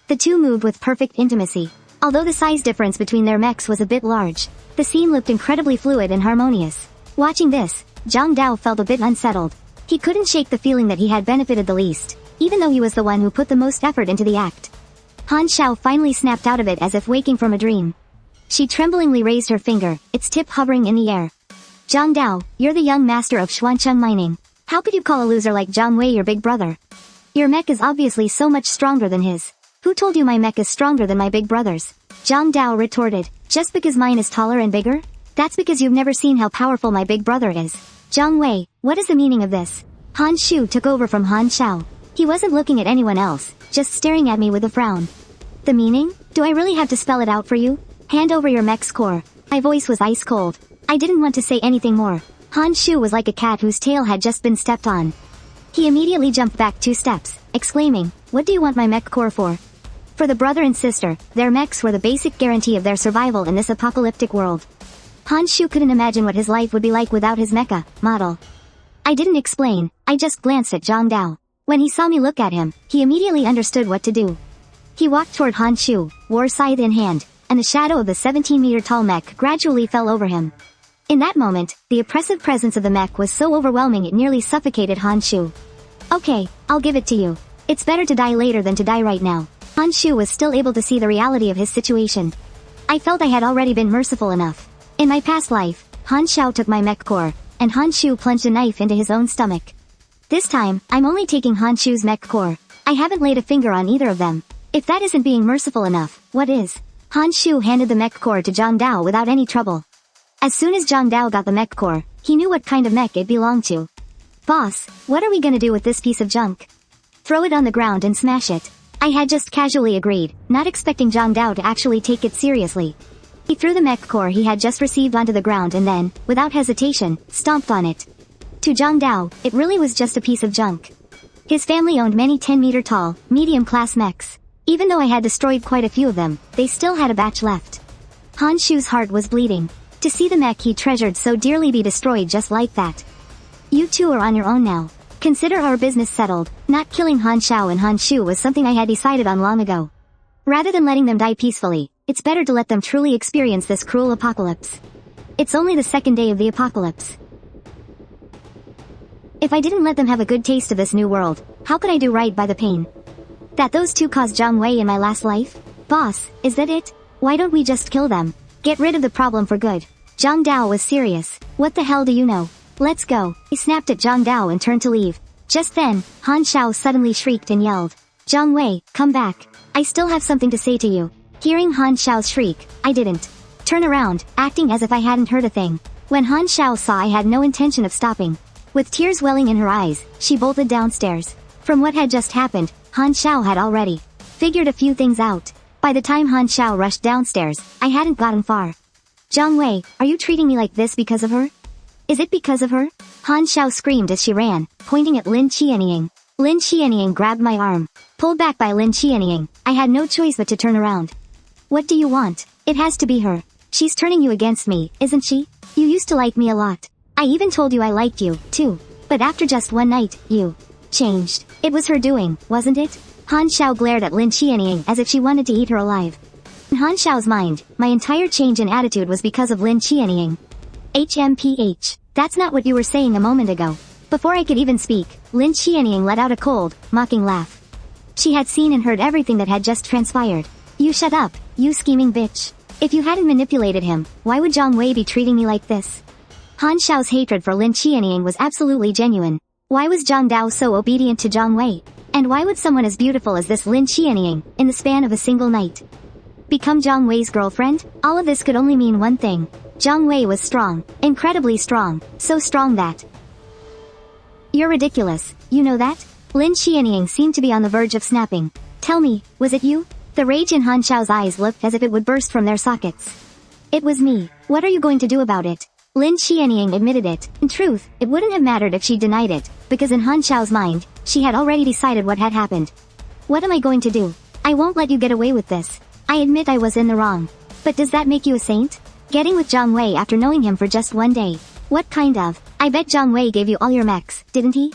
The two moved with perfect intimacy. Although the size difference between their mechs was a bit large, the scene looked incredibly fluid and harmonious. Watching this, Zhang Dao felt a bit unsettled. He couldn't shake the feeling that he had benefited the least, even though he was the one who put the most effort into the act. Han Xiao finally snapped out of it as if waking from a dream. She tremblingly raised her finger, its tip hovering in the air. Zhang Dao, you're the young master of Xuancheng mining. How could you call a loser like Zhang Wei your big brother? Your mech is obviously so much stronger than his. Who told you my mech is stronger than my big brother's? Zhang Dao retorted. Just because mine is taller and bigger? That's because you've never seen how powerful my big brother is. Zhang Wei, what is the meaning of this? Han Shu took over from Han Xiao. He wasn't looking at anyone else, just staring at me with a frown. The meaning? Do I really have to spell it out for you? Hand over your mech's core. My voice was ice cold. I didn't want to say anything more. Han Shu was like a cat whose tail had just been stepped on. He immediately jumped back 2 steps, exclaiming, What do you want my mech core for? For the brother and sister, their mechs were the basic guarantee of their survival in this apocalyptic world. Han Shu couldn't imagine what his life would be like without his mecha model. I didn't explain, I just glanced at Zhang Dao. When he saw me look at him, he immediately understood what to do. He walked toward Han Shu, war scythe in hand, and the shadow of the 17-meter-tall mech gradually fell over him. In that moment, the oppressive presence of the mech was so overwhelming it nearly suffocated Han Shu. Okay, I'll give it to you. It's better to die later than to die right now. Han Shu was still able to see the reality of his situation. I felt I had already been merciful enough. In my past life, Han Xiao took my mech core, and Han Shu plunged a knife into his own stomach. This time, I'm only taking Han Shu's mech core. I haven't laid a finger on either of them. If that isn't being merciful enough, what is? Han Shu handed the mech core to Zhang Dao without any trouble. As soon as Zhang Dao got the mech core, he knew what kind of mech it belonged to. Boss, what are we gonna do with this piece of junk? Throw it on the ground and smash it. I had just casually agreed, not expecting Zhang Dao to actually take it seriously. He threw the mech core he had just received onto the ground and then, without hesitation, stomped on it. To Zhang Dao, it really was just a piece of junk. His family owned many 10-meter-tall, medium-class mechs. Even though I had destroyed quite a few of them, they still had a batch left. Han Shu's heart was bleeding. To see the mech he treasured so dearly be destroyed just like that. You two are on your own now. Consider our business settled. Not killing Han Xiao and Han Shu was something I had decided on long ago. Rather than letting them die peacefully, it's better to let them truly experience this cruel apocalypse. It's only the second day of the apocalypse. If I didn't let them have a good taste of this new world, how could I do right by the pain that those two caused Zhang Wei in my last life? Boss, is that it? Why don't we just kill them? Get rid of the problem for good. Zhang Dao was serious. What the hell do you know? Let's go. He snapped at Zhang Dao and turned to leave. Just then, Han Xiao suddenly shrieked and yelled, Zhang Wei, come back. I still have something to say to you. Hearing Han Xiao's shriek, I didn't turn around, acting as if I hadn't heard a thing. When Han Xiao saw I had no intention of stopping, with tears welling in her eyes, she bolted downstairs. From what had just happened, Han Xiao had already figured a few things out. By the time Han Xiao rushed downstairs, I hadn't gotten far. Zhang Wei, are you treating me like this because of her? Is it because of her? Han Xiao screamed as she ran, pointing at Lin Qianying. Lin Qianying grabbed my arm. Pulled back by Lin Qianying, I had no choice but to turn around. What do you want? It has to be her. She's turning you against me, isn't she? You used to like me a lot. I even told you I liked you, too. But after just one night, you changed. It was her doing, wasn't it? Han Xiao glared at Lin Qianying as if she wanted to eat her alive. In Han Xiao's mind, my entire change in attitude was because of Lin Qianying. HMPH. That's not what you were saying a moment ago. Before I could even speak, Lin Qianying let out a cold, mocking laugh. She had seen and heard everything that had just transpired. You shut up, you scheming bitch. If you hadn't manipulated him, why would Zhang Wei be treating me like this? Han Xiao's hatred for Lin Qianying was absolutely genuine. Why was Zhang Dao so obedient to Zhang Wei? And why would someone as beautiful as this Lin Qianying, in the span of a single night, become Zhang Wei's girlfriend? All of this could only mean one thing. Zhang Wei was strong. Incredibly strong. So strong that... You're ridiculous, you know that? Lin Qianying seemed to be on the verge of snapping. Tell me, was it you? The rage in Han Xiao's eyes looked as if it would burst from their sockets. It was me. What are you going to do about it? Lin Qianying admitted it. In truth, it wouldn't have mattered if she denied it, because in Han Xiao's mind, she had already decided what had happened. What am I going to do? I won't let you get away with this. I admit I was in the wrong. But does that make you a saint? Getting with Zhang Wei after knowing him for just one day. What kind of? I bet Zhang Wei gave you all your mechs, didn't he?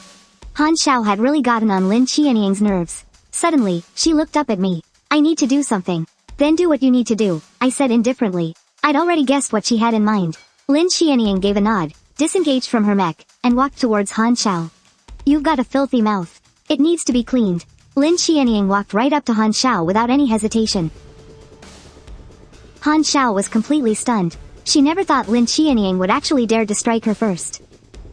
Han Xiao had really gotten on Lin Qianying's nerves. Suddenly, she looked up at me. I need to do something. Then do what you need to do, I said indifferently. I'd already guessed what she had in mind. Lin Qianying gave a nod, disengaged from her mech, and walked towards Han Xiao. You've got a filthy mouth. It needs to be cleaned. Lin Qianying walked right up to Han Xiao without any hesitation. Han Xiao was completely stunned. She never thought Lin Qianying would actually dare to strike her first.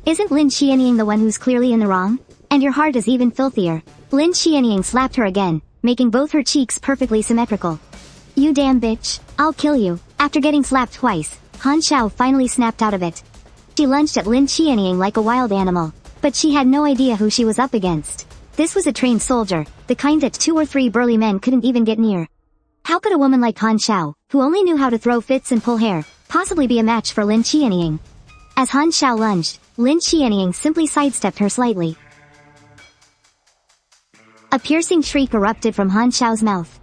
Isn't Lin Qianying the one who's clearly in the wrong? And your heart is even filthier. Lin Qianying slapped her again, making both her cheeks perfectly symmetrical. You damn bitch, I'll kill you. After getting slapped twice, Han Xiao finally snapped out of it. She lunged at Lin Qianying like a wild animal, but she had no idea who she was up against. This was a trained soldier, the kind that 2 or 3 burly men couldn't even get near. How could a woman like Han Xiao, who only knew how to throw fits and pull hair, possibly be a match for Lin Qianying? As Han Xiao lunged, Lin Qianying simply sidestepped her slightly. A piercing shriek erupted from Han Xiao's mouth.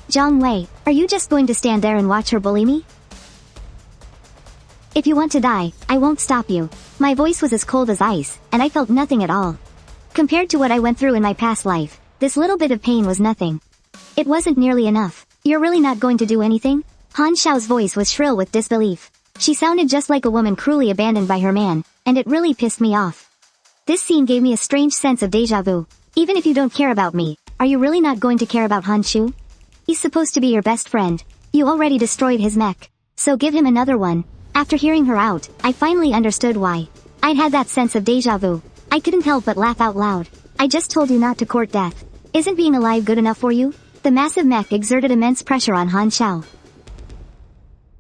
Zhang Wei, are you just going to stand there and watch her bully me? If you want to die, I won't stop you. My voice was as cold as ice, and I felt nothing at all. Compared to what I went through in my past life, this little bit of pain was nothing. It wasn't nearly enough. You're really not going to do anything? Han Xiao's voice was shrill with disbelief. She sounded just like a woman cruelly abandoned by her man, and it really pissed me off. This scene gave me a strange sense of déjà vu. Even if you don't care about me, are you really not going to care about Han Shu? He's supposed to be your best friend. You already destroyed his mech. So give him another one. After hearing her out, I finally understood why. I'd had that sense of déjà vu. I couldn't help but laugh out loud. I just told you not to court death. Isn't being alive good enough for you? The massive mech exerted immense pressure on Han Xiao.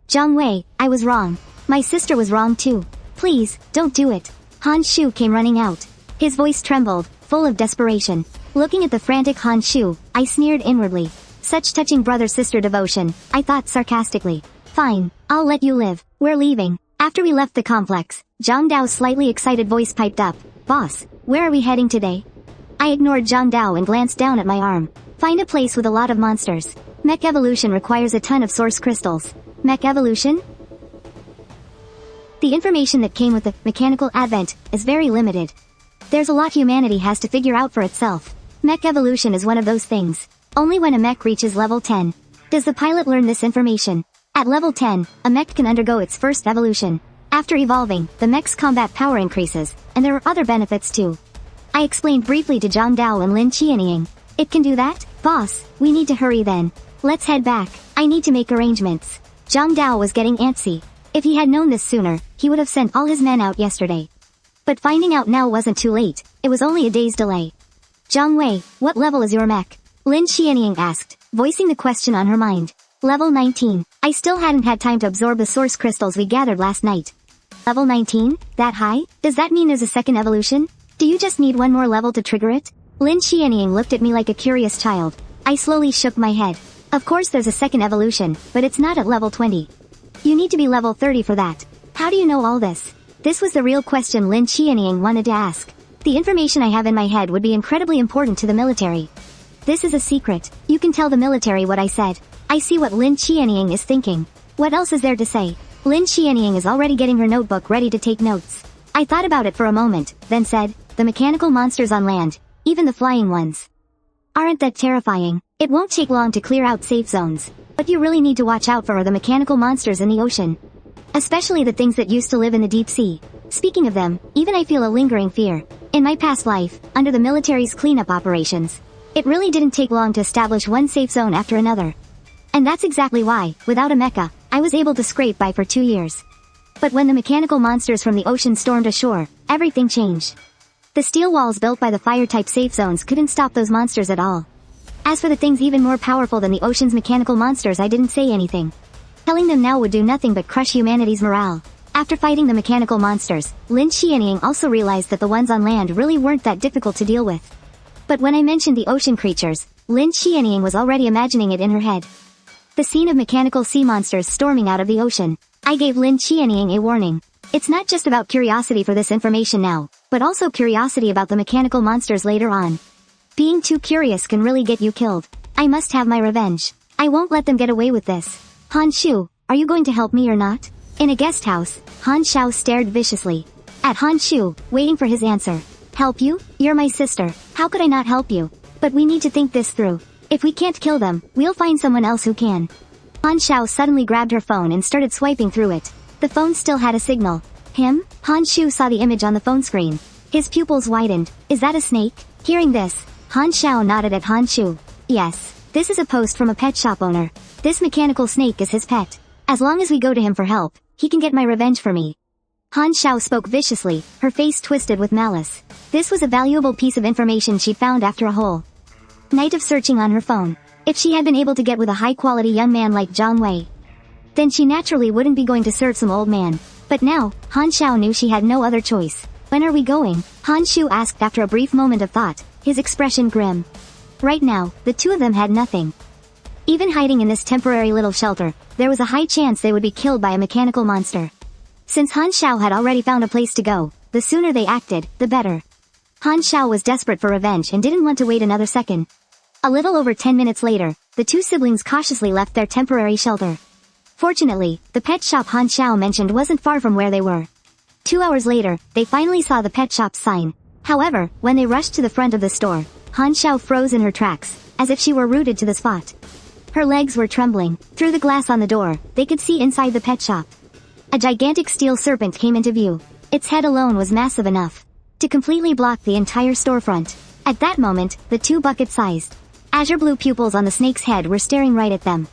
Zhang Wei, I was wrong. My sister was wrong too. Please, don't do it. Han Shu came running out. His voice trembled, full of desperation. Looking at the frantic Han Shu, I sneered inwardly. Such touching brother-sister devotion, I thought sarcastically. Fine, I'll let you live. We're leaving. After we left the complex, Zhang Dao's slightly excited voice piped up. Boss, where are we heading today? I ignored Zhang Dao and glanced down at my arm. Find a place with a lot of monsters. Mech evolution requires a ton of source crystals. Mech evolution? The information that came with the mechanical advent is very limited. There's a lot humanity has to figure out for itself. Mech evolution is one of those things. Only when a mech reaches level 10 does the pilot learn this information. At level 10, a mech can undergo its first evolution. After evolving, the mech's combat power increases, and there are other benefits too. I explained briefly to Zhang Dao and Lin Qianying. It can do that? Boss, we need to hurry then. Let's head back. I need to make arrangements. Zhang Dao was getting antsy. If he had known this sooner, he would have sent all his men out yesterday. But finding out now wasn't too late, it was only a day's delay. Zhang Wei, what level is your mech? Lin Qianying asked, voicing the question on her mind. Level 19. I still hadn't had time to absorb the source crystals we gathered last night. Level 19? That high? Does that mean there's a second evolution? Do you just need one more level to trigger it? Lin Qianying looked at me like a curious child. I slowly shook my head. Of course there's a second evolution, but it's not at level 20. You need to be level 30 for that. How do you know all this? This was the real question Lin Qianying wanted to ask. The information I have in my head would be incredibly important to the military. This is a secret. You can tell the military what I said. I see what Lin Qianying is thinking. What else is there to say? Lin Qianying is already getting her notebook ready to take notes. I thought about it for a moment, then said, the mechanical monsters on land, even the flying ones. Aren't that terrifying? It won't take long to clear out safe zones. What you really need to watch out for are the mechanical monsters in the ocean. Especially the things that used to live in the deep sea. Speaking of them, even I feel a lingering fear. In my past life, under the military's cleanup operations, it really didn't take long to establish one safe zone after another. And that's exactly why, without a mecha, I was able to scrape by for 2 years. But when the mechanical monsters from the ocean stormed ashore, everything changed. The steel walls built by the fire-type safe zones couldn't stop those monsters at all. As for the things even more powerful than the ocean's mechanical monsters, I didn't say anything. Telling them now would do nothing but crush humanity's morale. After fighting the mechanical monsters, Lin Qianying also realized that the ones on land really weren't that difficult to deal with. But when I mentioned the ocean creatures, Lin Qianying was already imagining it in her head. The scene of mechanical sea monsters storming out of the ocean. I gave Lin Qianying a warning. It's not just about curiosity for this information now, but also curiosity about the mechanical monsters later on. Being too curious can really get you killed. I must have my revenge. I won't let them get away with this. Han Shu, are you going to help me or not? In a guest house, Han Xiao stared viciously at Han Shu, waiting for his answer. Help you? You're my sister. How could I not help you? But we need to think this through. If we can't kill them, we'll find someone else who can. Han Xiao suddenly grabbed her phone and started swiping through it. The phone still had a signal. Him? Han Shu saw the image on the phone screen. His pupils widened. Is that a snake? Hearing this, Han Xiao nodded at Han Shu. Yes. This is a post from a pet shop owner. This mechanical snake is his pet. As long as we go to him for help, he can get my revenge for me. Han Xiao spoke viciously, her face twisted with malice. This was a valuable piece of information she found after a whole night of searching on her phone. If she had been able to get with a high-quality young man like Zhang Wei, then she naturally wouldn't be going to serve some old man. But now, Han Xiao knew she had no other choice. When are we going? Han Shu asked after a brief moment of thought, his expression grim. Right now, the two of them had nothing. Even hiding in this temporary little shelter, there was a high chance they would be killed by a mechanical monster. Since Han Xiao had already found a place to go, the sooner they acted, the better. Han Xiao was desperate for revenge and didn't want to wait another second. A little over 10 minutes later, the two siblings cautiously left their temporary shelter. Fortunately, the pet shop Han Xiao mentioned wasn't far from where they were. 2 hours later, they finally saw the pet shop's sign. However, when they rushed to the front of the store, Han Xiao froze in her tracks, as if she were rooted to the spot. Her legs were trembling. Through the glass on the door, they could see inside the pet shop. A gigantic steel serpent came into view. Its head alone was massive enough to completely block the entire storefront. At that moment, the two bucket-sized, azure blue pupils on the snake's head were staring right at them.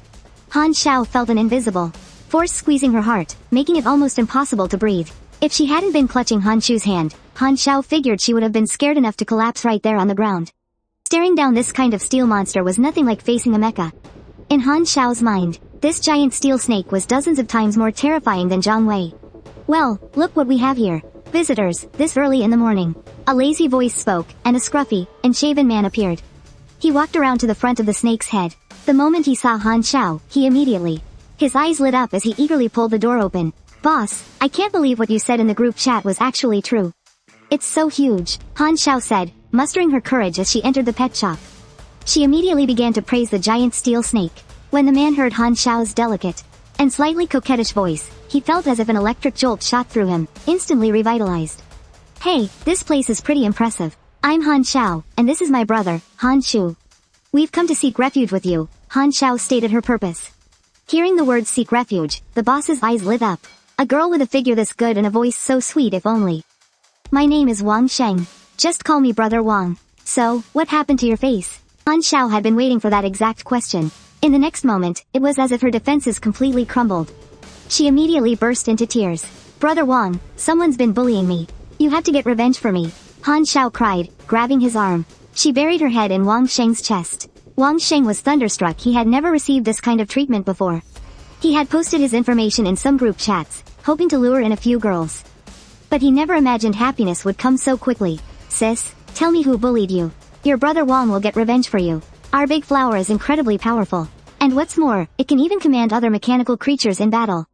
Han Xiao felt an invisible force squeezing her heart, making it almost impossible to breathe. If she hadn't been clutching Han Shu's hand, Han Xiao figured she would have been scared enough to collapse right there on the ground. Staring down this kind of steel monster was nothing like facing a mecha. In Han Xiao's mind, this giant steel snake was dozens of times more terrifying than Zhang Wei. Well, look what we have here. Visitors, this early in the morning. A lazy voice spoke, and a scruffy, unshaven man appeared. He walked around to the front of the snake's head. The moment he saw Han Xiao, he immediately, his eyes lit up as he eagerly pulled the door open. Boss, I can't believe what you said in the group chat was actually true. It's so huge, Han Xiao said, mustering her courage as she entered the pet shop. She immediately began to praise the giant steel snake. When the man heard Han Xiao's delicate and slightly coquettish voice, he felt as if an electric jolt shot through him, instantly revitalized. Hey, this place is pretty impressive. I'm Han Xiao, and this is my brother, Han Shu. We've come to seek refuge with you, Han Xiao stated her purpose. Hearing the words seek refuge, the boss's eyes lit up. A girl with a figure this good and a voice so sweet if only. My name is Wang Sheng. Just call me Brother Wang. So, what happened to your face? Xiao had been waiting for that exact question. In the next moment, it was as if her defenses completely crumbled. She immediately burst into tears. Brother Wang, someone's been bullying me. You have to get revenge for me. Xiao cried, grabbing his arm. She buried her head in Wang Sheng's chest. Wang Sheng was thunderstruck. He had never received this kind of treatment before. He had posted his information in some group chats, hoping to lure in a few girls. But he never imagined happiness would come so quickly. Sis, tell me who bullied you. Your brother Wang will get revenge for you. Our big flower is incredibly powerful. And what's more, it can even command other mechanical creatures in battle.